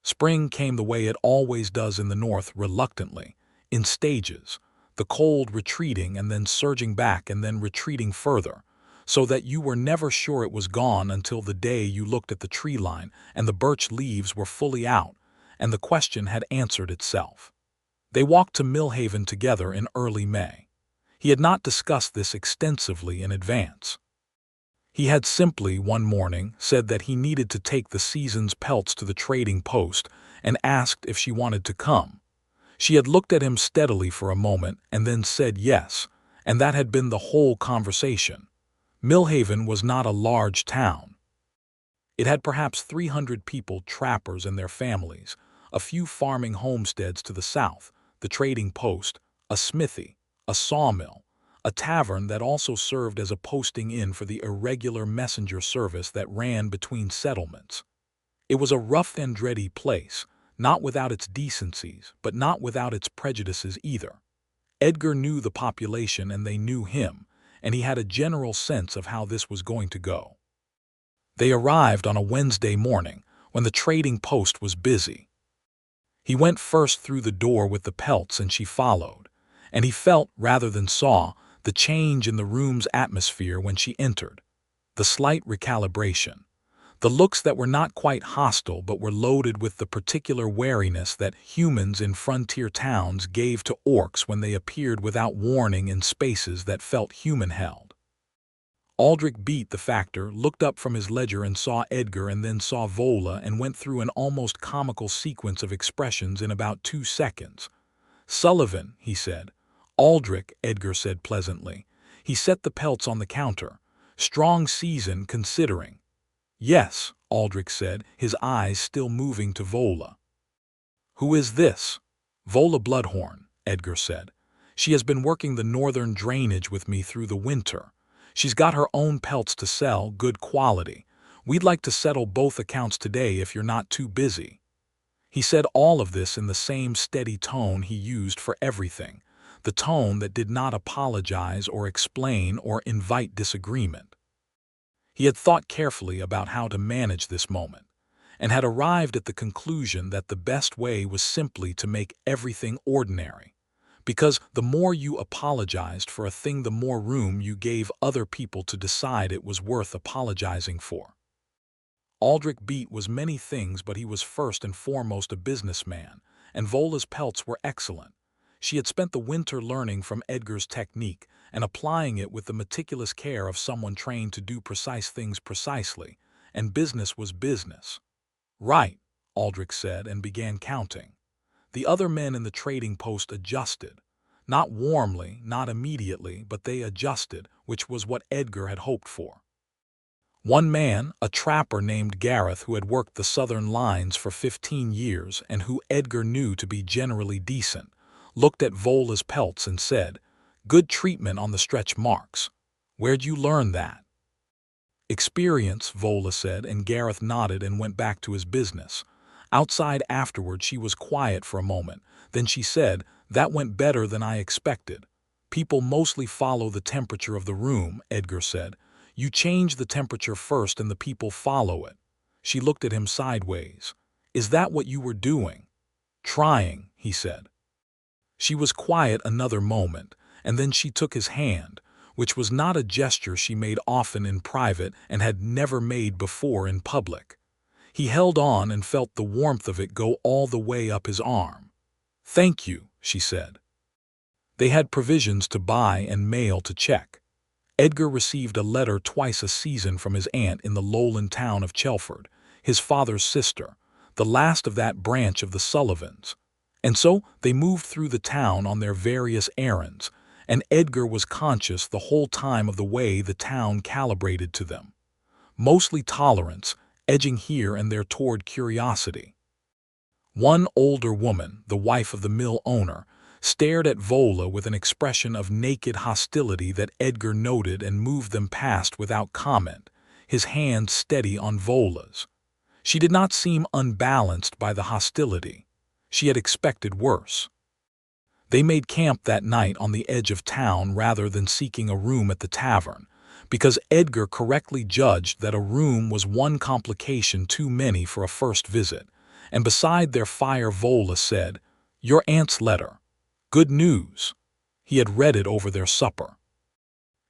Spring came the way it always does in the north, reluctantly, in stages, the cold retreating and then surging back and then retreating further, so that you were never sure it was gone until the day you looked at the tree line and the birch leaves were fully out, and the question had answered itself. They walked to Millhaven together in early May. He had not discussed this extensively in advance. He had simply, one morning, said that he needed to take the season's pelts to the trading post and asked if she wanted to come. She had looked at him steadily for a moment and then said yes, and that had been the whole conversation. Millhaven was not a large town. It had perhaps 300 people, trappers and their families, a few farming homesteads to the south, the trading post, a smithy, a sawmill, a tavern that also served as a posting inn for the irregular messenger service that ran between settlements. It was a rough and ready place, not without its decencies, but not without its prejudices either. Edgar knew the population and they knew him, and he had a general sense of how this was going to go. They arrived on a Wednesday morning, when the trading post was busy. He went first through the door with the pelts and she followed, and he felt, rather than saw, the change in the room's atmosphere when she entered, the slight recalibration, the looks that were not quite hostile but were loaded with the particular wariness that humans in frontier towns gave to orcs when they appeared without warning in spaces that felt human-held. Aldrich beat the factor, looked up from his ledger and saw Edgar and then saw Vola and went through an almost comical sequence of expressions in about 2 seconds. "Sullivan," he said. "Aldrich," Edgar said pleasantly. He set the pelts on the counter. "Strong season, considering." "Yes," Aldrich said, his eyes still moving to Vola. "Who is this?" "Vola Bloodhorn," Edgar said. "She has been working the northern drainage with me through the winter. She's got her own pelts to sell, good quality. We'd like to settle both accounts today if you're not too busy." He said all of this in the same steady tone he used for everything, the tone that did not apologize or explain or invite disagreement. He had thought carefully about how to manage this moment, and had arrived at the conclusion that the best way was simply to make everything ordinary, because the more you apologized for a thing, the more room you gave other people to decide it was worth apologizing for. Aldrich Beat was many things, but he was first and foremost a businessman, and Vola's pelts were excellent. She had spent the winter learning from Edgar's technique and applying it with the meticulous care of someone trained to do precise things precisely, and business was business. "Right," Aldrich said and began counting. The other men in the trading post adjusted. Not warmly, not immediately, but they adjusted, which was what Edgar had hoped for. One man, a trapper named Gareth, who had worked the southern lines for 15 years and who Edgar knew to be generally decent, looked at Vola's pelts and said, "Good treatment on the stretch marks. Where'd you learn that?" "Experience," Vola said, and Gareth nodded and went back to his business. Outside afterward, she was quiet for a moment. Then she said, "That went better than I expected." "People mostly follow the temperature of the room," Edgar said. "You change the temperature first and the people follow it." She looked at him sideways. "Is that what you were doing?" "Trying," he said. She was quiet another moment, and then she took his hand, which was not a gesture she made often in private and had never made before in public. He held on and felt the warmth of it go all the way up his arm. "Thank you," she said. They had provisions to buy and mail to check. Edgar received a letter twice a season from his aunt in the lowland town of Chelford, his father's sister, the last of that branch of the Sullivans. And so they moved through the town on their various errands, and Edgar was conscious the whole time of the way the town calibrated to them. Mostly tolerance, edging here and there toward curiosity. One older woman, the wife of the mill owner, stared at Vola with an expression of naked hostility that Edgar noted and moved them past without comment, his hand steady on Vola's. She did not seem unbalanced by the hostility. She had expected worse. They made camp that night on the edge of town rather than seeking a room at the tavern, because Edgar correctly judged that a room was one complication too many for a first visit, and beside their fire Vola said, "Your aunt's letter. Good news." He had read it over their supper.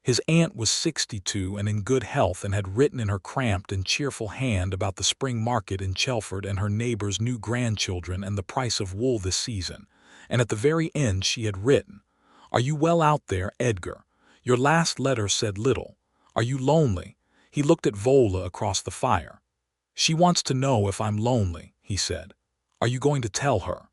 His aunt was 62 and in good health and had written in her cramped and cheerful hand about the spring market in Chelford and her neighbor's new grandchildren and the price of wool this season, and at the very end she had written, "Are you well out there, Edgar? Your last letter said little. Are you lonely?" He looked at Vola across the fire. "She wants to know if I'm lonely," he said. "Are you going to tell her?"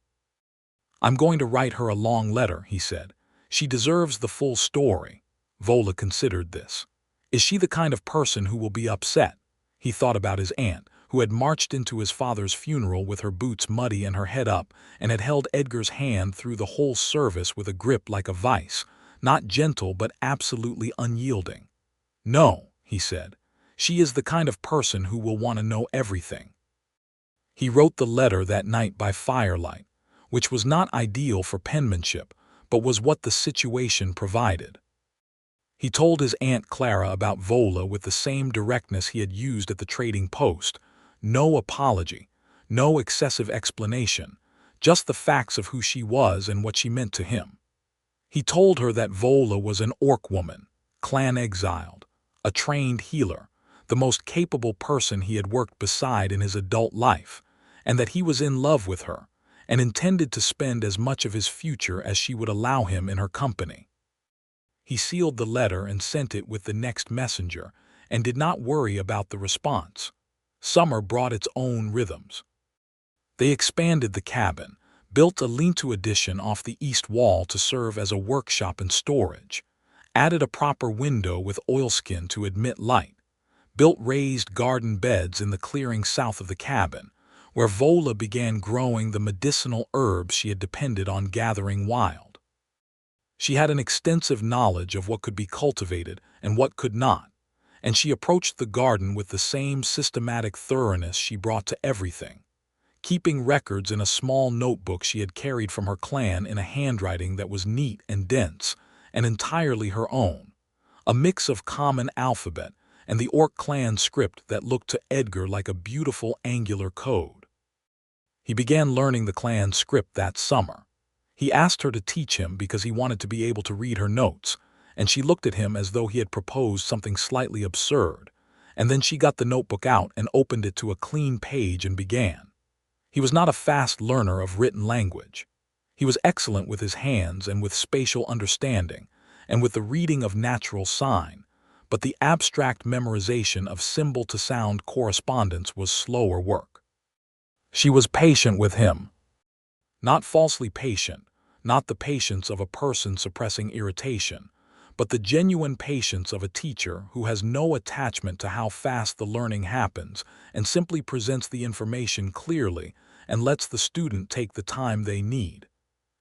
"I'm going to write her a long letter," he said. "She deserves the full story." Vola considered this. "Is she the kind of person who will be upset?" He thought about his aunt, who had marched into his father's funeral with her boots muddy and her head up, and had held Edgar's hand through the whole service with a grip like a vice, not gentle but absolutely unyielding. "No," he said. "She is the kind of person who will want to know everything." He wrote the letter that night by firelight, which was not ideal for penmanship, but was what the situation provided. He told his Aunt Clara about Vola with the same directness he had used at the trading post. No apology, no excessive explanation, just the facts of who she was and what she meant to him. He told her that Vola was an orc woman, clan-exiled, a trained healer, the most capable person he had worked beside in his adult life, and that he was in love with her, and intended to spend as much of his future as she would allow him in her company. He sealed the letter and sent it with the next messenger, and did not worry about the response. Summer brought its own rhythms. They expanded the cabin, built a lean-to addition off the east wall to serve as a workshop and storage, added a proper window with oilskin to admit light, built raised garden beds in the clearing south of the cabin, where Vola began growing the medicinal herbs she had depended on gathering wild. She had an extensive knowledge of what could be cultivated and what could not, and she approached the garden with the same systematic thoroughness she brought to everything. keeping records in a small notebook she had carried from her clan in a handwriting that was neat and dense, and entirely her own, a mix of common alphabet and the Orc clan script that looked to Edgar like a beautiful angular code. He began learning the clan script that summer. He asked her to teach him because he wanted to be able to read her notes, and she looked at him as though he had proposed something slightly absurd, and then she got the notebook out and opened it to a clean page and began. He was not a fast learner of written language. He was excellent with his hands and with spatial understanding, and with the reading of natural sign, but the abstract memorization of symbol-to-sound correspondence was slower work. She was patient with him. Not falsely patient, not the patience of a person suppressing irritation, but the genuine patience of a teacher who has no attachment to how fast the learning happens and simply presents the information clearly and lets the student take the time they need.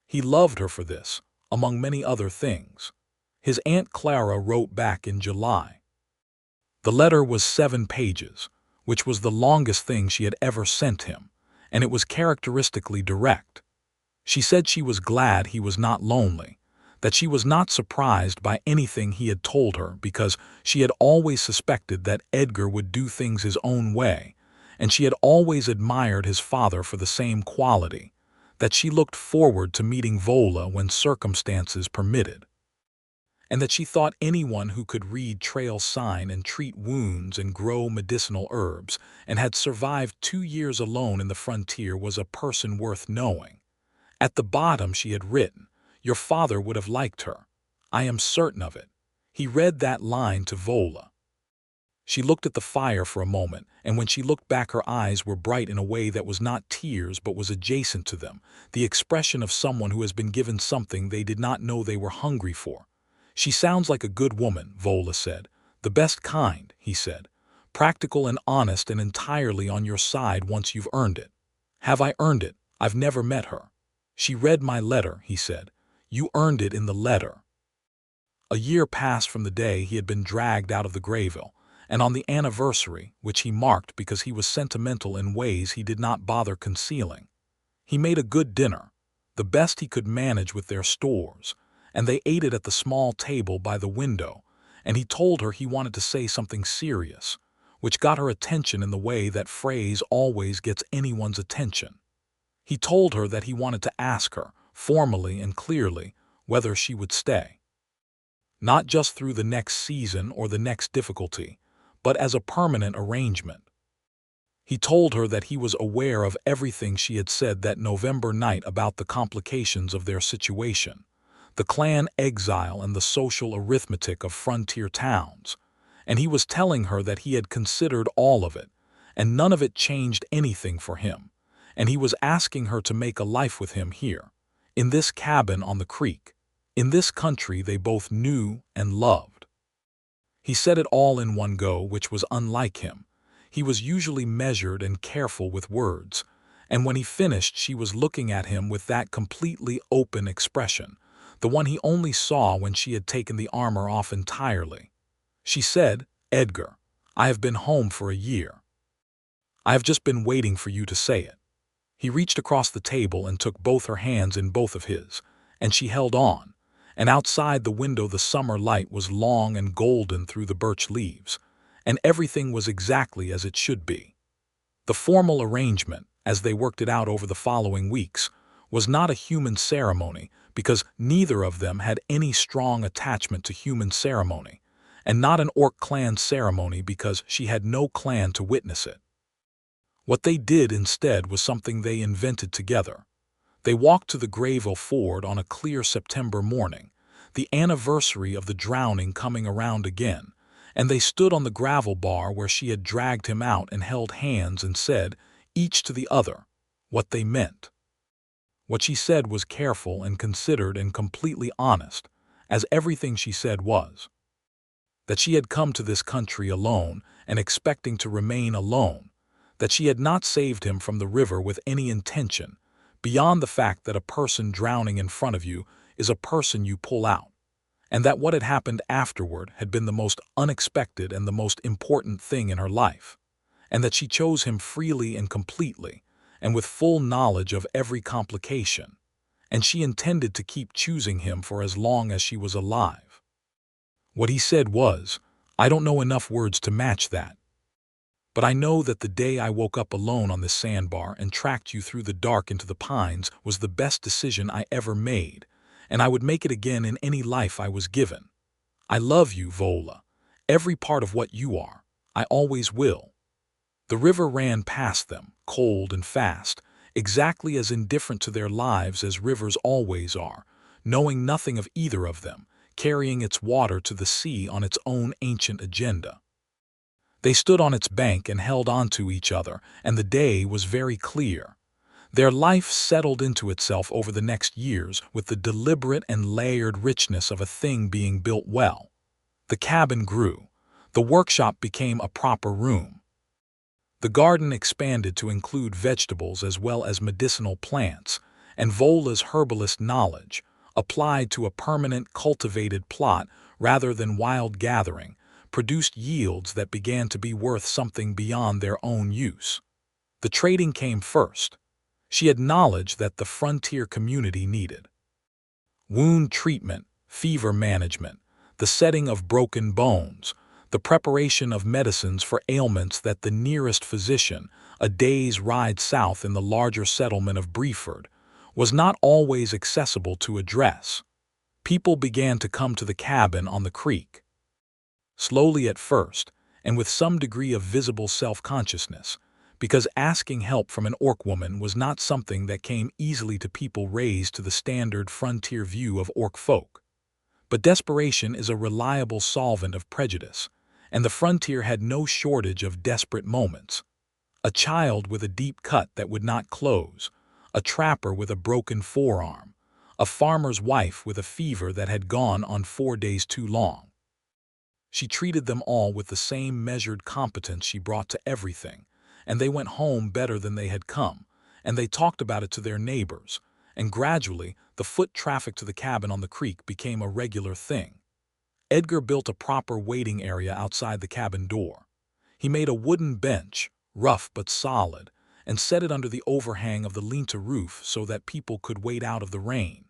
He loved her for this, among many other things. His Aunt Clara wrote back in July. The letter was 7 pages, which was the longest thing she had ever sent him, and it was characteristically direct. She said she was glad he was not lonely, that she was not surprised by anything he had told her because she had always suspected that Edgar would do things his own way, and she had always admired his father for the same quality, that she looked forward to meeting Vola when circumstances permitted, and that she thought anyone who could read trail sign and treat wounds and grow medicinal herbs and had survived 2 years alone in the frontier was a person worth knowing. At the bottom she had written, "Your father would have liked her. I am certain of it." He read that line to Vola. She looked at the fire for a moment, and when she looked back her eyes were bright in a way that was not tears but was adjacent to them, the expression of someone who has been given something they did not know they were hungry for. "She sounds like a good woman," Vola said. "The best kind," he said. "Practical and honest and entirely on your side once you've earned it." "Have I earned it? I've never met her." "She read my letter," he said. "You earned it in the letter." A year passed from the day he had been dragged out of the Greyveil, and on the anniversary, which he marked because he was sentimental in ways he did not bother concealing. He made a good dinner, the best he could manage with their stores, and they ate it at the small table by the window, and he told her he wanted to say something serious, which got her attention in the way that phrase always gets anyone's attention. He told her that he wanted to ask her, formally and clearly, whether she would stay. Not just through the next season or the next difficulty, but as a permanent arrangement. He told her that he was aware of everything she had said that November night about the complications of their situation, the clan exile and the social arithmetic of frontier towns, and he was telling her that he had considered all of it, and none of it changed anything for him, and he was asking her to make a life with him here, in this cabin on the creek, in this country they both knew and loved. He said it all in one go, which was unlike him. He was usually measured and careful with words, and when he finished she was looking at him with that completely open expression, the one he only saw when she had taken the armor off entirely. She said, "Edgar, I have been home for a year. I have just been waiting for you to say it." He reached across the table and took both her hands in both of his, and she held on, and outside the window the summer light was long and golden through the birch leaves, and everything was exactly as it should be. The formal arrangement, as they worked it out over the following weeks, was not a human ceremony because neither of them had any strong attachment to human ceremony, and not an Orc clan ceremony because she had no clan to witness it. What they did instead was something they invented together. They walked to the Greyveil ford on a clear September morning, the anniversary of the drowning coming around again, and they stood on the gravel bar where she had dragged him out and held hands and said, each to the other, what they meant. What she said was careful and considered and completely honest, as everything she said was. That she had come to this country alone and expecting to remain alone, that she had not saved him from the river with any intention, beyond the fact that a person drowning in front of you is a person you pull out, and that what had happened afterward had been the most unexpected and the most important thing in her life, and that she chose him freely and completely, and with full knowledge of every complication, and she intended to keep choosing him for as long as she was alive. What he said was, "I don't know enough words to match that. But I know that the day I woke up alone on this sandbar and tracked you through the dark into the pines was the best decision I ever made, and I would make it again in any life I was given. I love you, Vola. Every part of what you are. I always will." The river ran past them, cold and fast, exactly as indifferent to their lives as rivers always are, knowing nothing of either of them, carrying its water to the sea on its own ancient agenda. They stood on its bank and held on to each other, and the day was very clear. Their life settled into itself over the next years with the deliberate and layered richness of a thing being built well. The cabin grew. The workshop became a proper room. The garden expanded to include vegetables as well as medicinal plants, and Vola's herbalist knowledge, applied to a permanent cultivated plot rather than wild gathering, produced yields that began to be worth something beyond their own use. The trading came first. She had knowledge that the frontier community needed. Wound treatment, fever management, the setting of broken bones, the preparation of medicines for ailments that the nearest physician, a day's ride south in the larger settlement of Breford, was not always accessible to address. People began to come to the cabin on the creek. Slowly at first, and with some degree of visible self-consciousness, because asking help from an orc woman was not something that came easily to people raised to the standard frontier view of orc folk. But desperation is a reliable solvent of prejudice, and the frontier had no shortage of desperate moments. A child with a deep cut that would not close, a trapper with a broken forearm, a farmer's wife with a fever that had gone on 4 days too long. She treated them all with the same measured competence she brought to everything, and they went home better than they had come, and they talked about it to their neighbors, and gradually the foot traffic to the cabin on the creek became a regular thing. Edgar built a proper waiting area outside the cabin door. He made a wooden bench, rough but solid, and set it under the overhang of the lean-to roof so that people could wait out of the rain.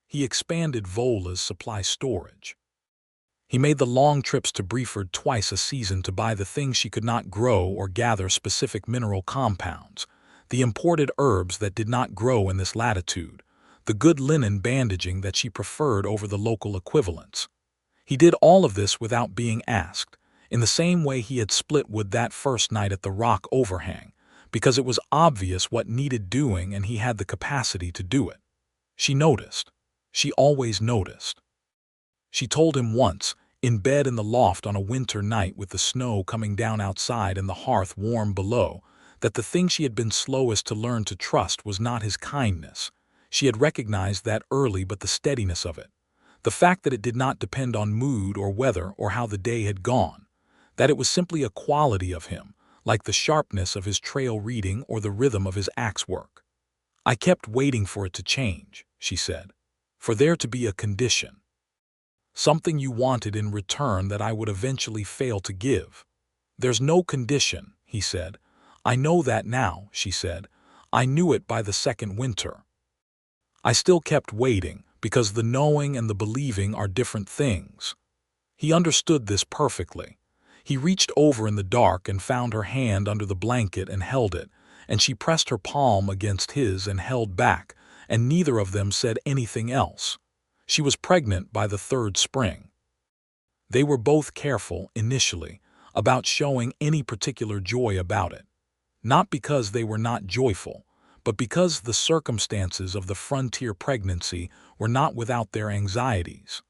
He expanded Vola's supply storage. He made the long trips to Breford twice a season to buy the things she could not grow or gather specific mineral compounds, the imported herbs that did not grow in this latitude, the good linen bandaging that she preferred over the local equivalents. He did all of this without being asked, in the same way he had split wood that first night at the rock overhang, because it was obvious what needed doing and he had the capacity to do it. She noticed. She always noticed. She told him once, in bed in the loft on a winter night with the snow coming down outside and the hearth warm below, that the thing she had been slowest to learn to trust was not his kindness. She had recognized that early, but the steadiness of it. The fact that it did not depend on mood or weather or how the day had gone. That it was simply a quality of him, like the sharpness of his trail reading or the rhythm of his axe work. "I kept waiting for it to change," she said, "for there to be a condition. Something you wanted in return that I would eventually fail to give." "There's no condition," he said. "I know that now," she said. "I knew it by the second winter." I still kept waiting, because the knowing and the believing are different things. He understood this perfectly. He reached over in the dark and found her hand under the blanket and held it, and she pressed her palm against his and held back, and neither of them said anything else. She was pregnant by the 3rd spring. They were both careful, initially, about showing any particular joy about it. Not because they were not joyful, but because the circumstances of the frontier pregnancy were not without their anxieties.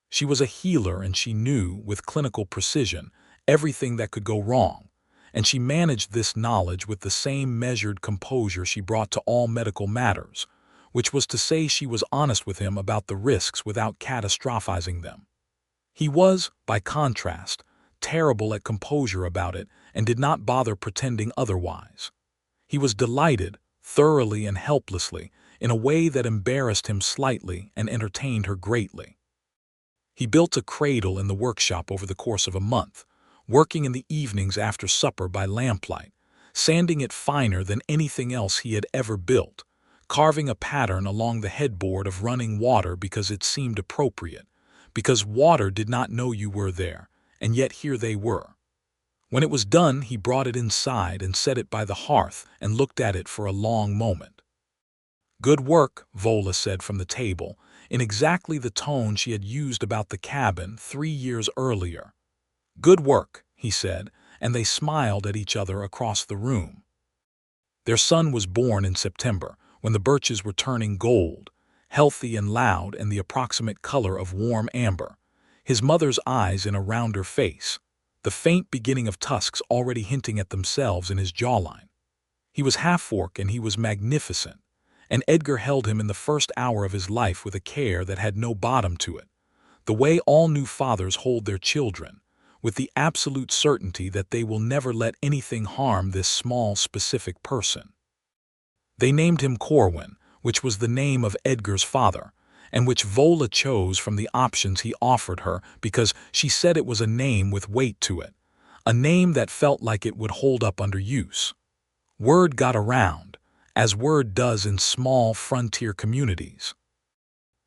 She was a healer and she knew, with clinical precision, everything that could go wrong, and she managed this knowledge with the same measured composure she brought to all medical matters, which was to say she was honest with him about the risks without catastrophizing them. He was, by contrast, terrible at composure about it and did not bother pretending otherwise. He was delighted, thoroughly and helplessly, in a way that embarrassed him slightly and entertained her greatly. He built a cradle in the workshop over the course of a month, working in the evenings after supper by lamplight, sanding it finer than anything else he had ever built, carving a pattern along the headboard of running water because it seemed appropriate, because water did not know you were there, and yet here they were. When it was done, he brought it inside and set it by the hearth and looked at it for a long moment. "Good work," Vola said from the table, in exactly the tone she had used about the cabin 3 years earlier. "Good work," he said, and they smiled at each other across the room. Their son was born in September, when the birches were turning gold, healthy and loud and the approximate color of warm amber, his mother's eyes in a rounder face, the faint beginning of tusks already hinting at themselves in his jawline. He was half-orc and he was magnificent, and Edgar held him in the first hour of his life with a care that had no bottom to it, the way all new fathers hold their children, with the absolute certainty that they will never let anything harm this small, specific person. They named him Corwin, which was the name of Edgar's father, and which Vola chose from the options he offered her because she said it was a name with weight to it, a name that felt like it would hold up under use. Word got around, as word does in small frontier communities.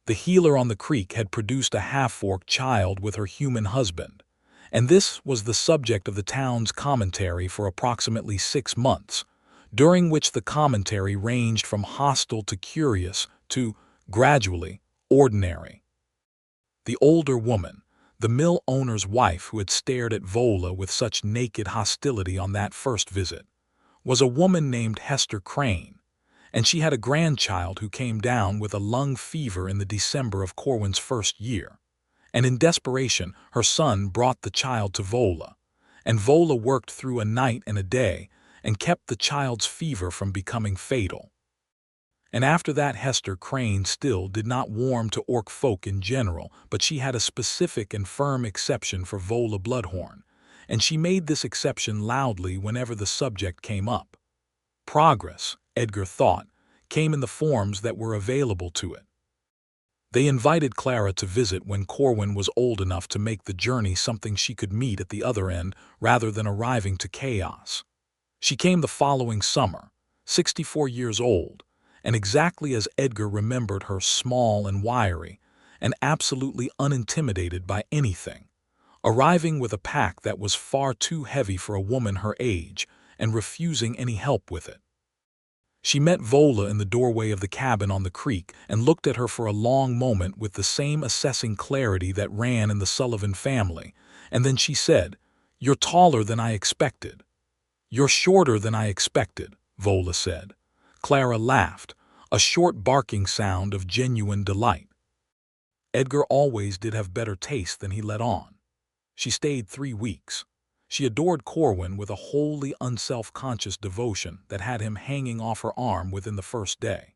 The healer on the creek had produced a half-orc child with her human husband, and this was the subject of the town's commentary for approximately 6 months, during which the commentary ranged from hostile to curious to, gradually, ordinary. The older woman, the mill owner's wife who had stared at Vola with such naked hostility on that first visit, was a woman named Hester Crane, and she had a grandchild who came down with a lung fever in the December of Corwin's first year, and in desperation her son brought the child to Vola, and Vola worked through a night and a day and kept the child's fever from becoming fatal. And after that Hester Crane still did not warm to orc folk in general, but she had a specific and firm exception for Vola Bloodhorn, and she made this exception loudly whenever the subject came up. Progress, Edgar thought, came in the forms that were available to it. They invited Clara to visit when Corwin was old enough to make the journey something she could meet at the other end rather than arriving to chaos. She came the following summer, 64 years old, and exactly as Edgar remembered her, small and wiry, and absolutely unintimidated by anything, arriving with a pack that was far too heavy for a woman her age and refusing any help with it. She met Vola in the doorway of the cabin on the creek and looked at her for a long moment with the same assessing clarity that ran in the Sullivan family, and then she said, "You're taller than I expected." "You're shorter than I expected," Vola said. Clara laughed, a short barking sound of genuine delight. Edgar always did have better taste than he let on. She stayed 3 weeks. She adored Corwin with a wholly unself-conscious devotion that had him hanging off her arm within the first day.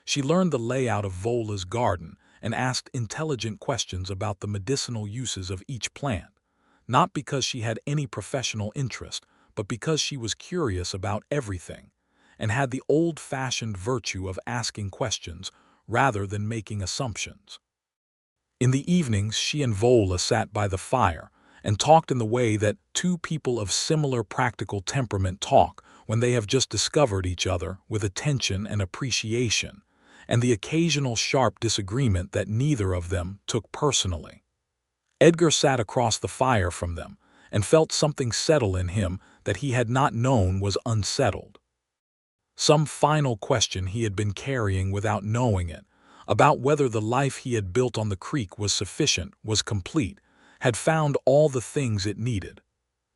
She learned the layout of Vola's garden and asked intelligent questions about the medicinal uses of each plant, not because she had any professional interest, but because she was curious about everything, and had the old-fashioned virtue of asking questions rather than making assumptions. In the evenings, she and Vola sat by the fire and talked in the way that two people of similar practical temperament talk when they have just discovered each other, with attention and appreciation, and the occasional sharp disagreement that neither of them took personally. Edgar sat across the fire from them and felt something settle in him that he had not known was unsettled. Some final question he had been carrying without knowing it, about whether the life he had built on the creek was sufficient, was complete, had found all the things it needed.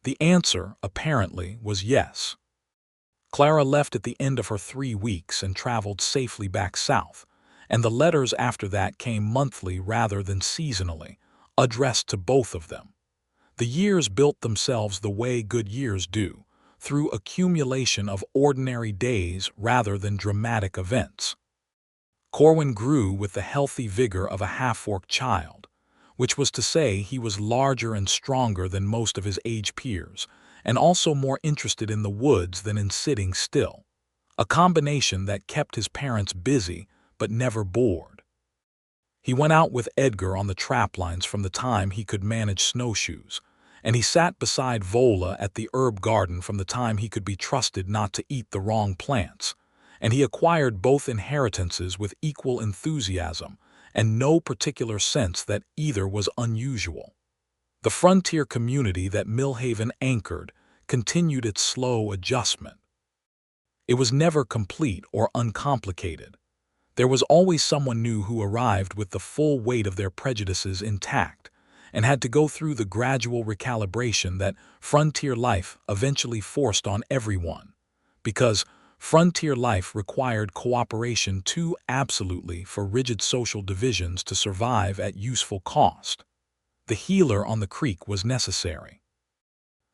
The answer, apparently, was yes. Clara left at the end of her 3 weeks and traveled safely back south, and the letters after that came monthly rather than seasonally, addressed to both of them. The years built themselves the way good years do, through accumulation of ordinary days rather than dramatic events. Corwin grew with the healthy vigor of a half-orc child, which was to say he was larger and stronger than most of his age peers, and also more interested in the woods than in sitting still, a combination that kept his parents busy but never bored. He went out with Edgar on the traplines from the time he could manage snowshoes, and he sat beside Vola at the herb garden from the time he could be trusted not to eat the wrong plants, and he acquired both inheritances with equal enthusiasm and no particular sense that either was unusual. The frontier community that Millhaven anchored continued its slow adjustment. It was never complete or uncomplicated. There was always someone new who arrived with the full weight of their prejudices intact and had to go through the gradual recalibration that frontier life eventually forced on everyone, because frontier life required cooperation too absolutely for rigid social divisions to survive at useful cost. The healer on the creek was necessary.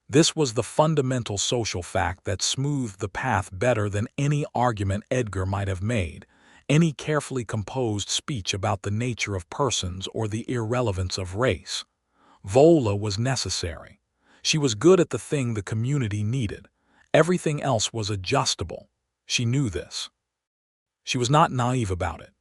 This was the fundamental social fact that smoothed the path better than any argument Edgar might have made, any carefully composed speech about the nature of persons or the irrelevance of race. Vola was necessary. She was good at the thing the community needed. Everything else was adjustable. She knew this. She was not naive about it.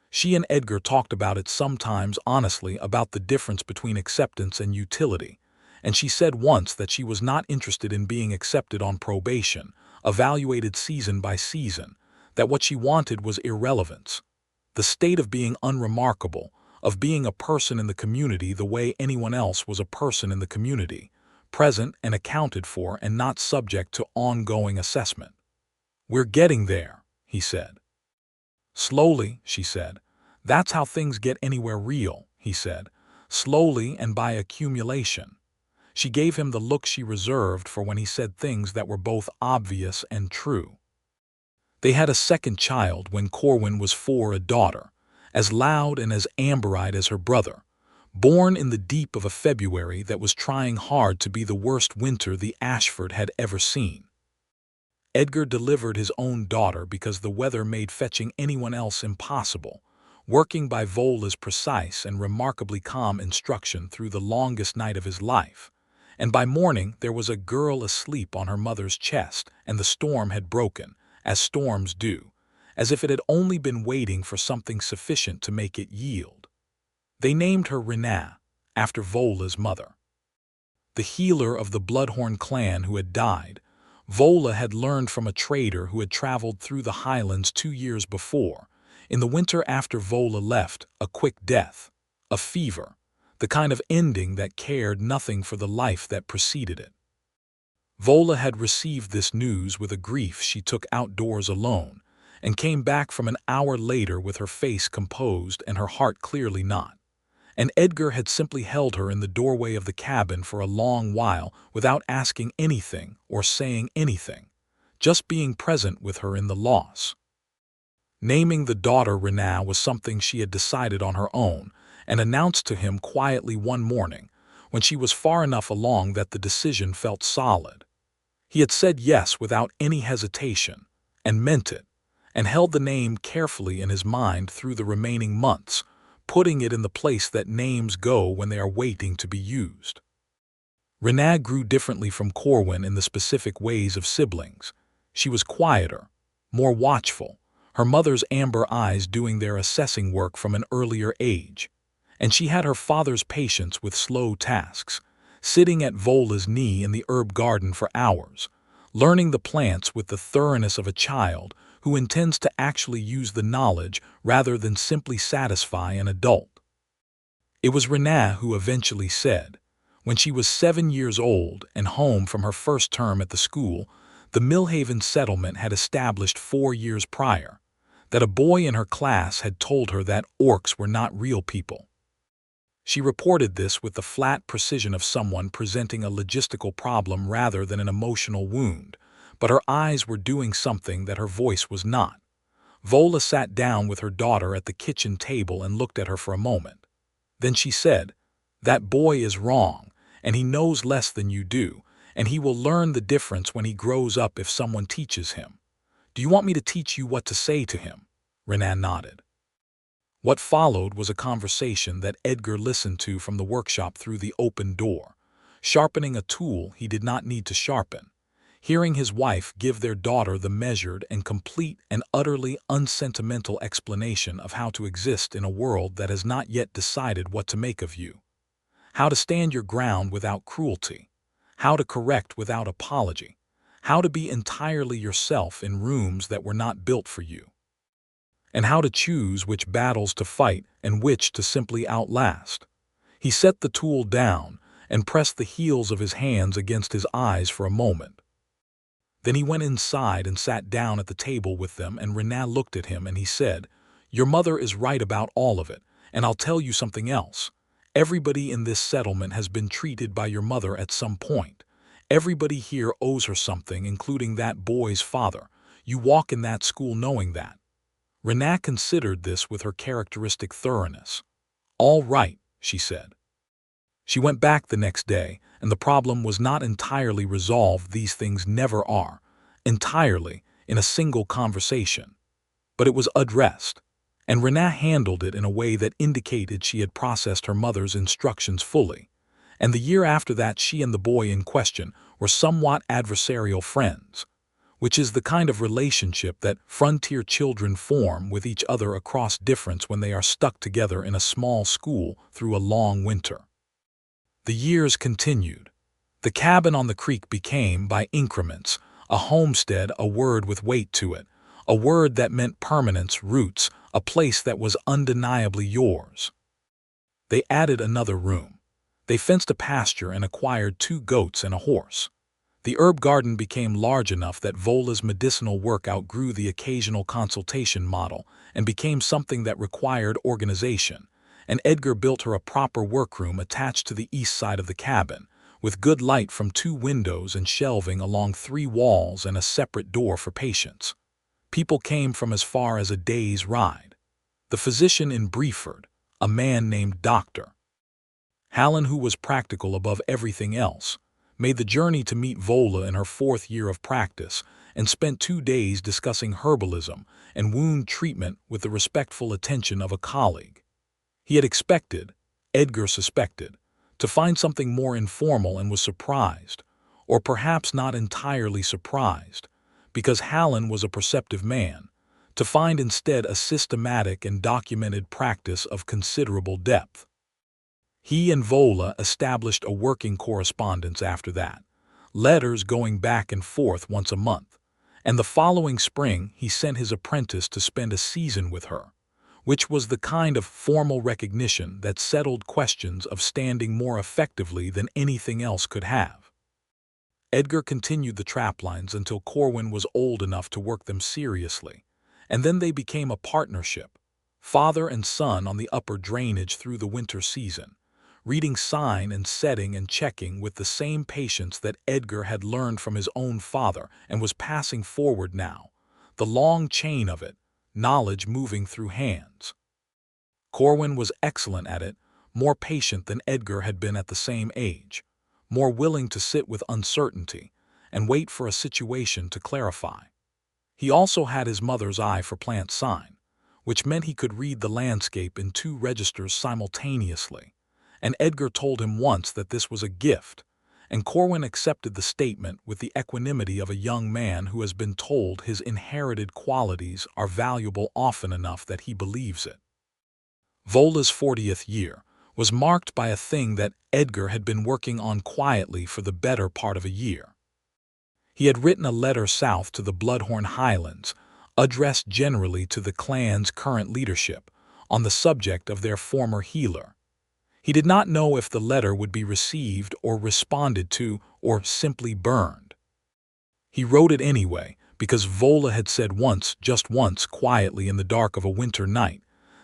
She and Edgar talked about it sometimes honestly, about the difference between acceptance and utility, and she said once that she was not interested in being accepted on probation, evaluated season by season, that what she wanted was irrelevance, the state of being unremarkable, of being a person in the community the way anyone else was a person in the community, present and accounted for and not subject to ongoing assessment. "We're getting there," he said. "Slowly," she said. "That's how things get anywhere real," he said. "Slowly and by accumulation." She gave him the look she reserved for when he said things that were both obvious and true. They had a second child when Corwin was 4, a daughter, as loud and as amber-eyed as her brother, born in the deep of a February that was trying hard to be the worst winter the Ashford had ever seen. Edgar delivered his own daughter because the weather made fetching anyone else impossible, working by Vola's precise and remarkably calm instruction through the longest night of his life, and by morning there was a girl asleep on her mother's chest, and the storm had broken, as storms do, as if it had only been waiting for something sufficient to make it yield. They named her Renaa, after Vola's mother. The healer of the Bloodhorn clan who had died, Vola had learned from a trader who had traveled through the highlands 2 years before, in the winter after Vola left, a quick death, a fever, the kind of ending that cared nothing for the life that preceded it. Vola had received this news with a grief she took outdoors alone, and came back from an hour later with her face composed and her heart clearly not. And Edgar had simply held her in the doorway of the cabin for a long while without asking anything or saying anything, just being present with her in the loss. Naming the daughter Renaa was something she had decided on her own, and announced to him quietly one morning, when she was far enough along that the decision felt solid. He had said yes without any hesitation, and meant it, and held the name carefully in his mind through the remaining months, putting it in the place that names go when they are waiting to be used. Renaa grew differently from Corwin in the specific ways of siblings. She was quieter, more watchful, her mother's amber eyes doing their assessing work from an earlier age, and she had her father's patience with slow tasks, sitting at Vola's knee in the herb garden for hours, learning the plants with the thoroughness of a child who intends to actually use the knowledge rather than simply satisfy an adult. It was Renaa who eventually said, when she was 7 years old and home from her first term at the school the Millhaven settlement had established 4 years prior, that a boy in her class had told her that orcs were not real people. She reported this with the flat precision of someone presenting a logistical problem rather than an emotional wound, but her eyes were doing something that her voice was not. Vola sat down with her daughter at the kitchen table and looked at her for a moment. Then she said, "That boy is wrong, and he knows less than you do, and he will learn the difference when he grows up if someone teaches him. Do you want me to teach you what to say to him?" Renaa nodded. What followed was a conversation that Edgar listened to from the workshop through the open door, sharpening a tool he did not need to sharpen, hearing his wife give their daughter the measured and complete and utterly unsentimental explanation of how to exist in a world that has not yet decided what to make of you, how to stand your ground without cruelty, how to correct without apology, how to be entirely yourself in rooms that were not built for you, and how to choose which battles to fight and which to simply outlast. He set the tool down and pressed the heels of his hands against his eyes for a moment. Then he went inside and sat down at the table with them, and Renat looked at him and he said, "Your mother is right about all of it, and I'll tell you something else. Everybody in this settlement has been treated by your mother at some point. Everybody here owes her something, including that boy's father. You walk in that school knowing that." Renat considered this with her characteristic thoroughness. "All right," she said. She went back the next day, and the problem was not entirely resolved. These things never are, entirely, in a single conversation. But it was addressed, and Renat handled it in a way that indicated she had processed her mother's instructions fully. And the year after that, she and the boy in question were somewhat adversarial friends, which is the kind of relationship that frontier children form with each other across difference when they are stuck together in a small school through a long winter. The years continued. The cabin on the creek became, by increments, a homestead, a word with weight to it, a word that meant permanence, roots, a place that was undeniably yours. They added another room. They fenced a pasture and acquired 2 goats and a horse. The herb garden became large enough that Vola's medicinal work outgrew the occasional consultation model and became something that required organization, and Edgar built her a proper workroom attached to the east side of the cabin, with good light from 2 windows and shelving along 3 walls and a separate door for patients. People came from as far as a day's ride. The physician in Breford, a man named Dr. Hallen, who was practical above everything else, made the journey to meet Vola in her 4th year of practice and spent 2 days discussing herbalism and wound treatment with the respectful attention of a colleague. He had expected, Edgar suspected, to find something more informal and was surprised, or perhaps not entirely surprised, because Hallen was a perceptive man, to find instead a systematic and documented practice of considerable depth. He and Vola established a working correspondence after that, letters going back and forth once a month, and the following spring he sent his apprentice to spend a season with her, which was the kind of formal recognition that settled questions of standing more effectively than anything else could have. Edgar continued the traplines until Corwin was old enough to work them seriously, and then they became a partnership, father and son on the upper drainage through the winter season, reading sign and setting and checking with the same patience that Edgar had learned from his own father and was passing forward now, the long chain of it, knowledge moving through hands. Corwin was excellent at it, more patient than Edgar had been at the same age, more willing to sit with uncertainty and wait for a situation to clarify. He also had his mother's eye for plant sign, which meant he could read the landscape in 2 registers simultaneously, and Edgar told him once that this was a gift, and Corwin accepted the statement with the equanimity of a young man who has been told his inherited qualities are valuable often enough that he believes it. Vola's 40th year was marked by a thing that Edgar had been working on quietly for the better part of a year. He had written a letter south to the Bloodhorn Highlands, addressed generally to the clan's current leadership, on the subject of their former healer. He did not know if the letter would be received or responded to or simply burned. He wrote it anyway because Vola had said once, just once, quietly in the dark of a winter night,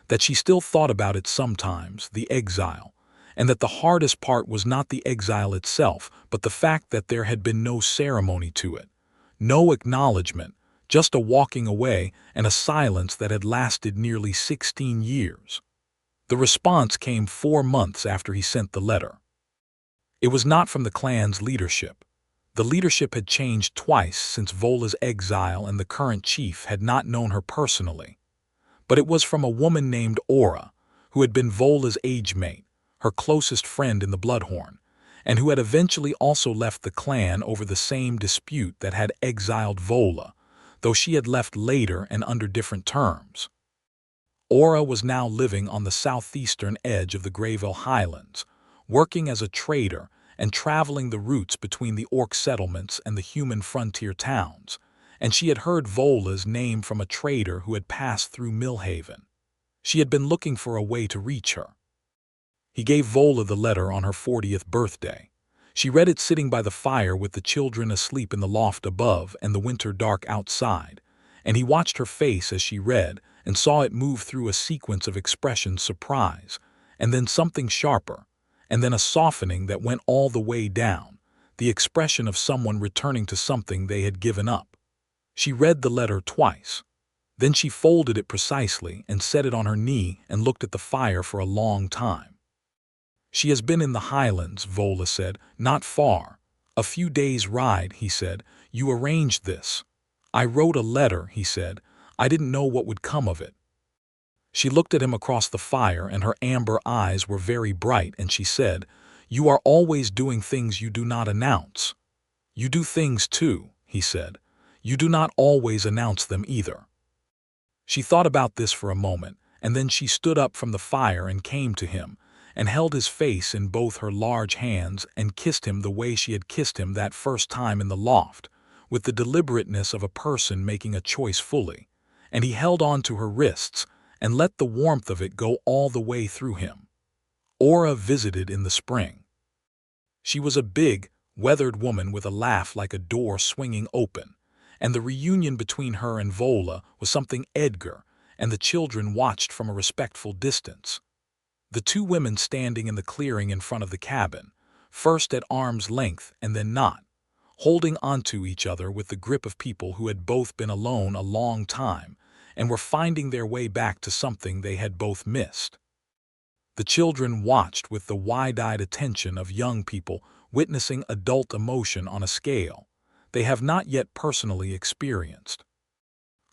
that she still thought about it sometimes, the exile, and that the hardest part was not the exile itself, but the fact that there had been no ceremony to it, no acknowledgement, just a walking away and a silence that had lasted nearly 16 years. The response came 4 months after he sent the letter. It was not from the clan's leadership. The leadership had changed twice since Vola's exile, and the current chief had not known her personally. But it was from a woman named Aura, who had been Vola's age mate, her closest friend in the Bloodhorn, and who had eventually also left the clan over the same dispute that had exiled Vola, though she had left later and under different terms. Aura was now living on the southeastern edge of the Greyveil Highlands, working as a trader and traveling the routes between the orc settlements and the human frontier towns, and she had heard Vola's name from a trader who had passed through Millhaven. She had been looking for a way to reach her. He gave Vola the letter on her 40th birthday. She read it sitting by the fire with the children asleep in the loft above and the winter dark outside, and he watched her face as she read and saw it move through a sequence of expressions: surprise, and then something sharper, and then a softening that went all the way down, the expression of someone returning to something they had given up. She read the letter twice. Then she folded it precisely and set it on her knee and looked at the fire for a long time. "She has been in the Highlands," Vola said. "Not far. A few days' ride," he said. "You arranged this." "I wrote a letter," he said. "I didn't know what would come of it." She looked at him across the fire, and her amber eyes were very bright, and she said, "You are always doing things you do not announce." "You do things too," he said. "You do not always announce them either." She thought about this for a moment, and then she stood up from the fire and came to him, and held his face in both her large hands and kissed him the way she had kissed him that first time in the loft, with the deliberateness of a person making a choice fully, and he held on to her wrists and let the warmth of it go all the way through him. Aura visited in the spring. She was a big, weathered woman with a laugh like a door swinging open, and the reunion between her and Vola was something Edgar and the children watched from a respectful distance. The two women standing in the clearing in front of the cabin, first at arm's length and then not, holding onto each other with the grip of people who had both been alone a long time and were finding their way back to something they had both missed. The children watched with the wide-eyed attention of young people witnessing adult emotion on a scale they have not yet personally experienced.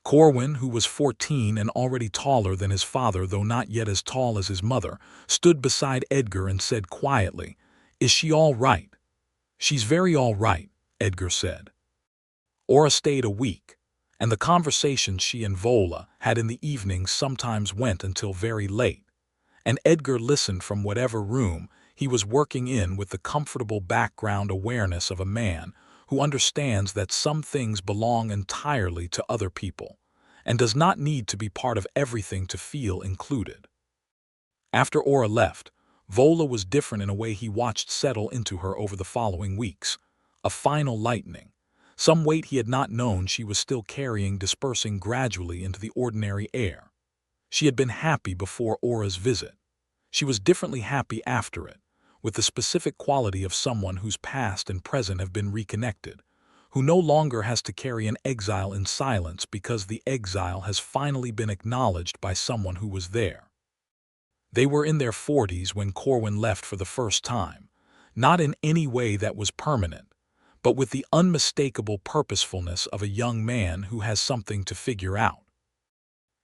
Corwin, who was 14 and already taller than his father though not yet as tall as his mother, stood beside Edgar and said quietly, "Is she all right?" "She's very all right," Edgar said. Aura stayed a week, and the conversations she and Vola had in the evenings sometimes went until very late, and Edgar listened from whatever room he was working in with the comfortable background awareness of a man who understands that some things belong entirely to other people and does not need to be part of everything to feel included. After Aura left, Vola was different in a way he watched settle into her over the following weeks. A final lightening, some weight he had not known she was still carrying dispersing gradually into the ordinary air. She had been happy before Aura's visit. She was differently happy after it, with the specific quality of someone whose past and present have been reconnected, who no longer has to carry an exile in silence because the exile has finally been acknowledged by someone who was there. They were in their 40s when Corwin left for the first time, not in any way that was permanent, but with the unmistakable purposefulness of a young man who has something to figure out.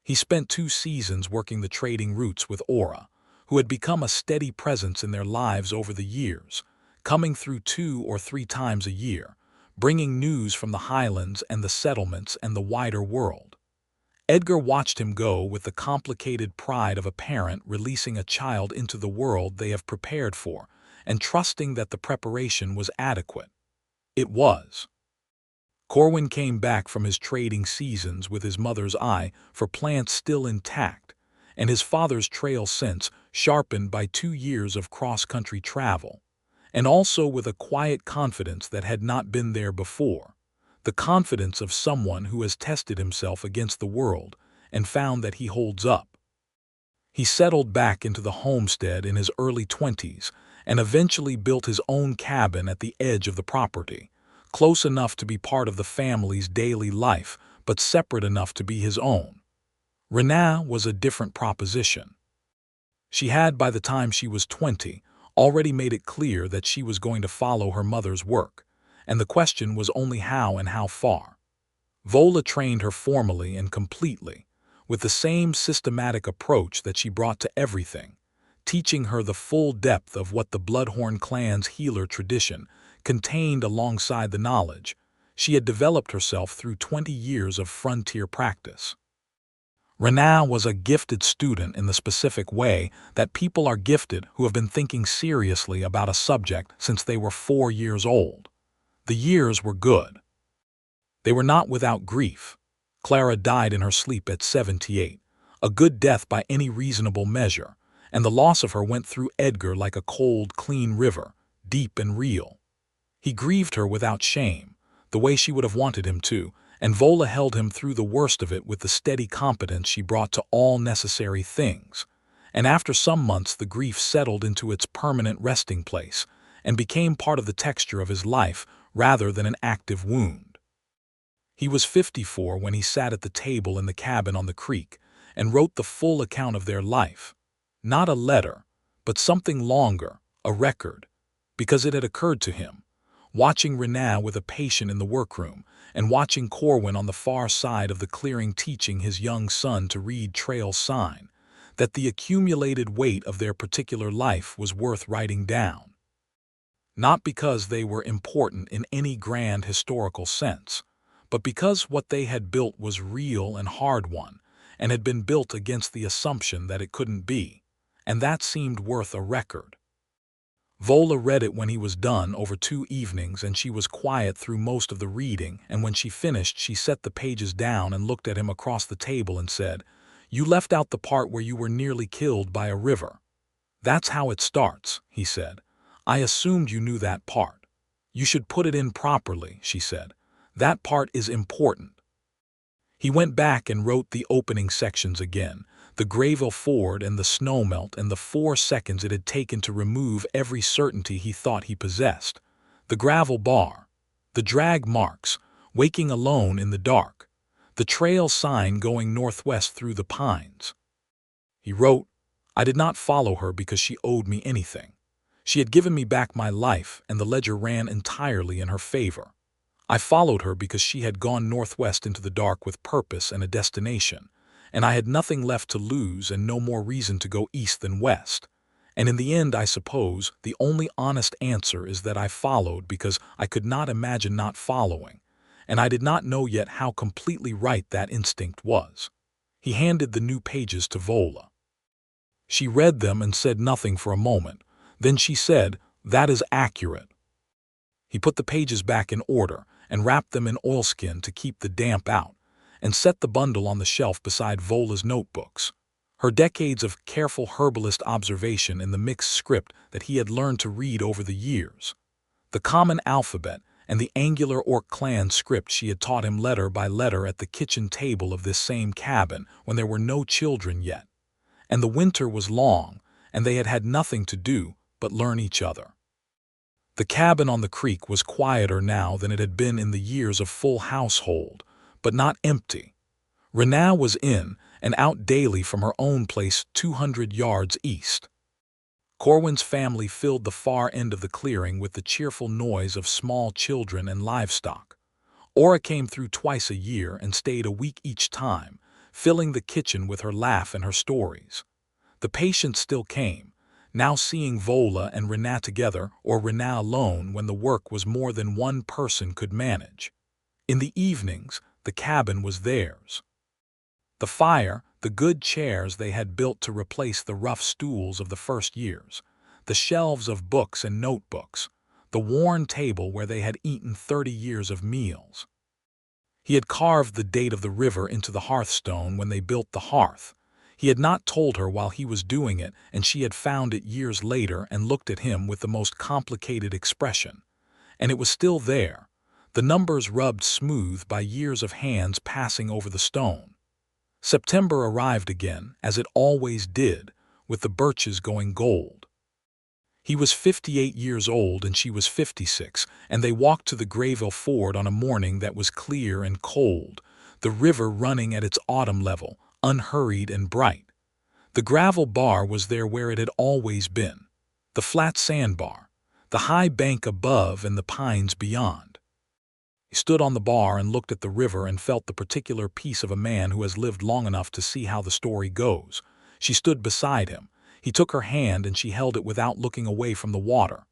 He spent 2 seasons working the trading routes with Aura, who had become a steady presence in their lives over the years, coming through 2 or 3 times a year, bringing news from the Highlands and the settlements and the wider world. Edgar watched him go with the complicated pride of a parent releasing a child into the world they have prepared for and trusting that the preparation was adequate. It was. Corwin came back from his trading seasons with his mother's eye for plants still intact, and his father's trail sense sharpened by 2 years of cross-country travel, and also with a quiet confidence that had not been there before, the confidence of someone who has tested himself against the world and found that he holds up. He settled back into the homestead in his early 20s and eventually built his own cabin at the edge of the property, close enough to be part of the family's daily life but separate enough to be his own. Renaa was a different proposition. She had, by the time she was 20, already made it clear that she was going to follow her mother's work, and the question was only how and how far. Vola trained her formally and completely, with the same systematic approach that she brought to everything, teaching her the full depth of what the Bloodhorn clan's healer tradition contained alongside the knowledge she had developed herself through 20 years of frontier practice. Renaa was a gifted student in the specific way that people are gifted who have been thinking seriously about a subject since they were 4 years old. The years were good. They were not without grief. Clara died in her sleep at 78, a good death by any reasonable measure, and the loss of her went through Edgar like a cold, clean river, deep and real. He grieved her without shame, the way she would have wanted him to, and Vola held him through the worst of it with the steady competence she brought to all necessary things. And after some months the grief settled into its permanent resting place and became part of the texture of his life rather than an active wound. He was 54 when he sat at the table in the cabin on the creek and wrote the full account of their life. Not a letter, but something longer, a record, because it had occurred to him, watching Renaa with a patient in the workroom and watching Corwin on the far side of the clearing teaching his young son to read trail sign, that the accumulated weight of their particular life was worth writing down. Not because they were important in any grand historical sense, but because what they had built was real and hard-won, and had been built against the assumption that it couldn't be, and that seemed worth a record. Vola read it when he was done over 2 evenings, and she was quiet through most of the reading, and when she finished she set the pages down and looked at him across the table and said, "You left out the part where you were nearly killed by a river." "That's how it starts," he said. "I assumed you knew that part." "You should put it in properly," she said. "That part is important." He went back and wrote the opening sections again, the Greyveil Ford and the snowmelt and the 4 seconds it had taken to remove every certainty he thought he possessed, the gravel bar, the drag marks, waking alone in the dark, the trail sign going northwest through the pines. He wrote, "I did not follow her because she owed me anything. She had given me back my life, and the ledger ran entirely in her favor. I followed her because she had gone northwest into the dark with purpose and a destination, and I had nothing left to lose and no more reason to go east than west. And in the end, I suppose, the only honest answer is that I followed because I could not imagine not following, and I did not know yet how completely right that instinct was." He handed the new pages to Vola. She read them and said nothing for a moment. Then she said, "That is accurate." He put the pages back in order and wrapped them in oilskin to keep the damp out, and set the bundle on the shelf beside Vola's notebooks, her decades of careful herbalist observation in the mixed script that he had learned to read over the years, the common alphabet and the angular Orc clan script she had taught him letter by letter at the kitchen table of this same cabin when there were no children yet, and the winter was long, and they had had nothing to do but learn each other. The cabin on the creek was quieter now than it had been in the years of full household, but not empty. Renaa was in and out daily from her own place 200 yards east. Corwin's family filled the far end of the clearing with the cheerful noise of small children and livestock. Ora came through twice a year and stayed a week each time, filling the kitchen with her laugh and her stories. The patients still came, now seeing Vola and Renaa together or Renaa alone when the work was more than one person could manage. In the evenings, the cabin was theirs. The fire, the good chairs they had built to replace the rough stools of the first years, the shelves of books and notebooks, the worn table where they had eaten 30 years of meals. He had carved the date of the river into the hearthstone when they built the hearth. He had not told her while he was doing it, and she had found it years later and looked at him with the most complicated expression. And it was still there, the numbers rubbed smooth by years of hands passing over the stone. September arrived again, as it always did, with the birches going gold. He was 58 years old and she was 56, and they walked to the Greyveil Ford on a morning that was clear and cold, the river running at its autumn level, unhurried and bright. The gravel bar was there where it had always been, the flat sandbar, the high bank above and the pines beyond. He stood on the bar and looked at the river and felt the particular peace of a man who has lived long enough to see how the story goes. She stood beside him. He took her hand and she held it without looking away from the water.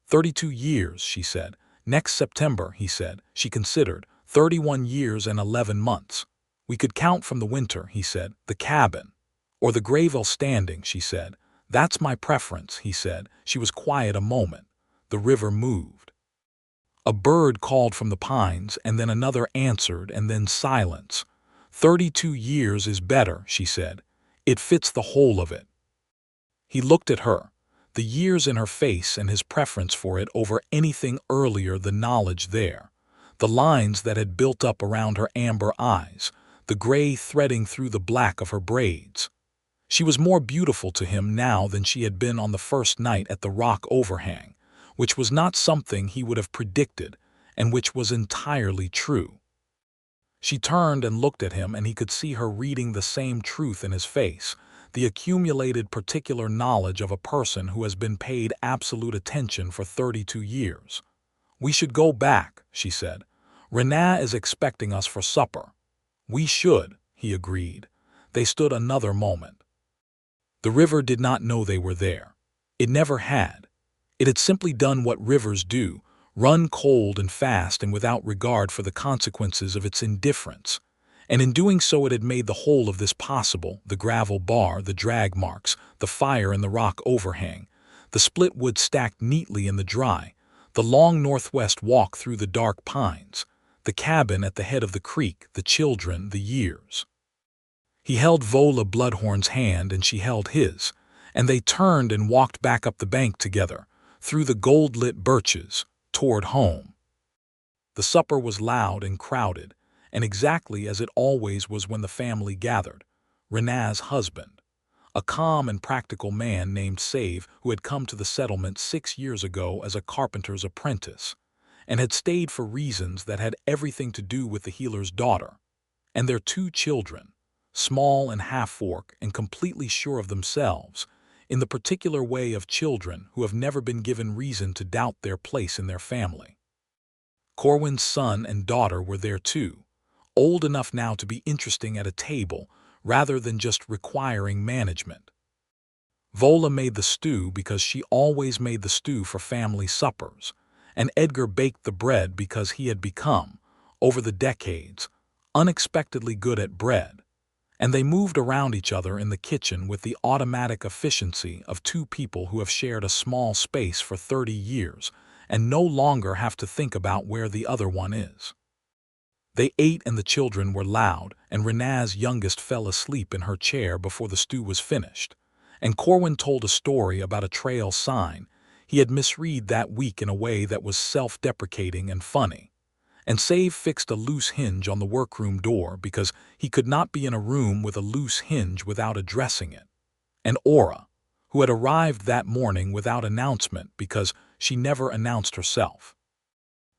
32 years, she said. Next September, he said. She considered. 31 years and 11 months. "We could count from the winter," he said. "The cabin. Or the Greyveil standing," she said. "That's my preference," he said. She was quiet a moment. The river moved. A bird called from the pines, and then another answered, and then silence. 32 years is better," she said. "It fits the whole of it." He looked at her, the years in her face and his preference for it over anything earlier, the knowledge there, the lines that had built up around her amber eyes, the gray threading through the black of her braids. She was more beautiful to him now than she had been on the first night at the rock overhang, which was not something he would have predicted, and which was entirely true. She turned and looked at him, and he could see her reading the same truth in his face, the accumulated particular knowledge of a person who has been paid absolute attention for 32 years. "We should go back," she said. "Renaa is expecting us for supper." "We should," he agreed. They stood another moment. The river did not know they were there. It never had. It had simply done what rivers do, run cold and fast and without regard for the consequences of its indifference. And in doing so it had made the whole of this possible, the gravel bar, the drag marks, the fire in the rock overhang, the split wood stacked neatly in the dry, the long northwest walk through the dark pines, the cabin at the head of the creek, the children, the years. He held Vola Bloodhorn's hand and she held his, and they turned and walked back up the bank together, through the gold-lit birches, toward home. The supper was loud and crowded, and exactly as it always was when the family gathered. Renaa's husband, a calm and practical man named Save, who had come to the settlement 6 years ago as a carpenter's apprentice, and had stayed for reasons that had everything to do with the healer's daughter, and their 2 children, small and half-orc and completely sure of themselves, in the particular way of children who have never been given reason to doubt their place in their family. Corwin's son and daughter were there too, old enough now to be interesting at a table rather than just requiring management. Vola made the stew because she always made the stew for family suppers, and Edgar baked the bread because he had become, over the decades, unexpectedly good at bread, and they moved around each other in the kitchen with the automatic efficiency of 2 people who have shared a small space for 30 years and no longer have to think about where the other one is. They ate and the children were loud, and Renaa's youngest fell asleep in her chair before the stew was finished, and Corwin told a story about a trail sign he had misread that week in a way that was self-deprecating and funny, and Save fixed a loose hinge on the workroom door because he could not be in a room with a loose hinge without addressing it, and Aura, who had arrived that morning without announcement because she never announced herself,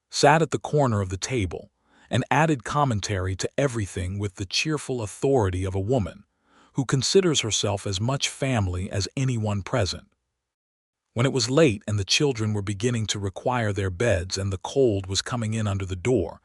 sat at the corner of the table and added commentary to everything with the cheerful authority of a woman who considers herself as much family as anyone present. When it was late and the children were beginning to require their beds and the cold was coming in under the door,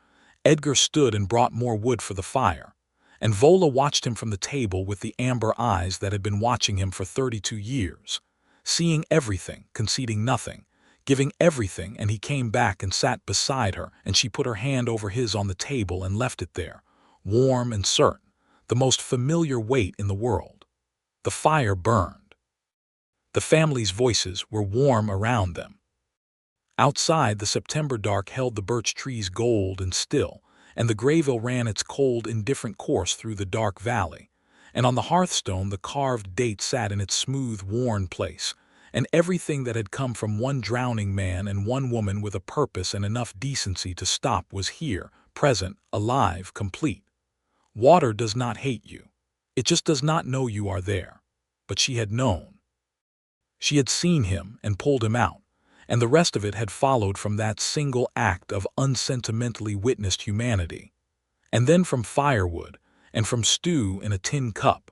Edgar stood and brought more wood for the fire, and Vola watched him from the table with the amber eyes that had been watching him for 32 years, seeing everything, conceding nothing, giving everything, and he came back and sat beside her, and she put her hand over his on the table and left it there, warm and certain, the most familiar weight in the world. The fire burned. The family's voices were warm around them. Outside, the September dark held the birch trees gold and still, and the Greyveil ran its cold, indifferent course through the dark valley, and on the hearthstone the carved date sat in its smooth, worn place, and everything that had come from one drowning man and one woman with a purpose and enough decency to stop was here, present, alive, complete. Water does not hate you. It just does not know you are there. But she had known. She had seen him and pulled him out, and the rest of it had followed from that single act of unsentimentally witnessed humanity. And then from firewood, and from stew in a tin cup,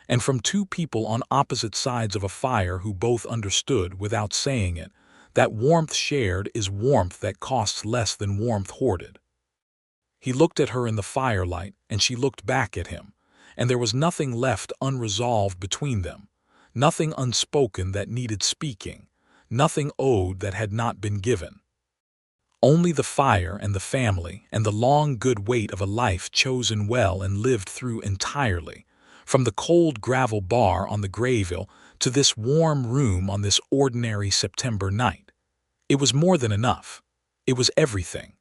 and from 2 people on opposite sides of a fire who both understood, without saying it, that warmth shared is warmth that costs less than warmth hoarded. He looked at her in the firelight, and she looked back at him, and there was nothing left unresolved between them, nothing unspoken that needed speaking, nothing owed that had not been given. Only the fire and the family and the long good weight of a life chosen well and lived through entirely, from the cold gravel bar on the Greyveil to this warm room on this ordinary September night. It was more than enough. It was everything.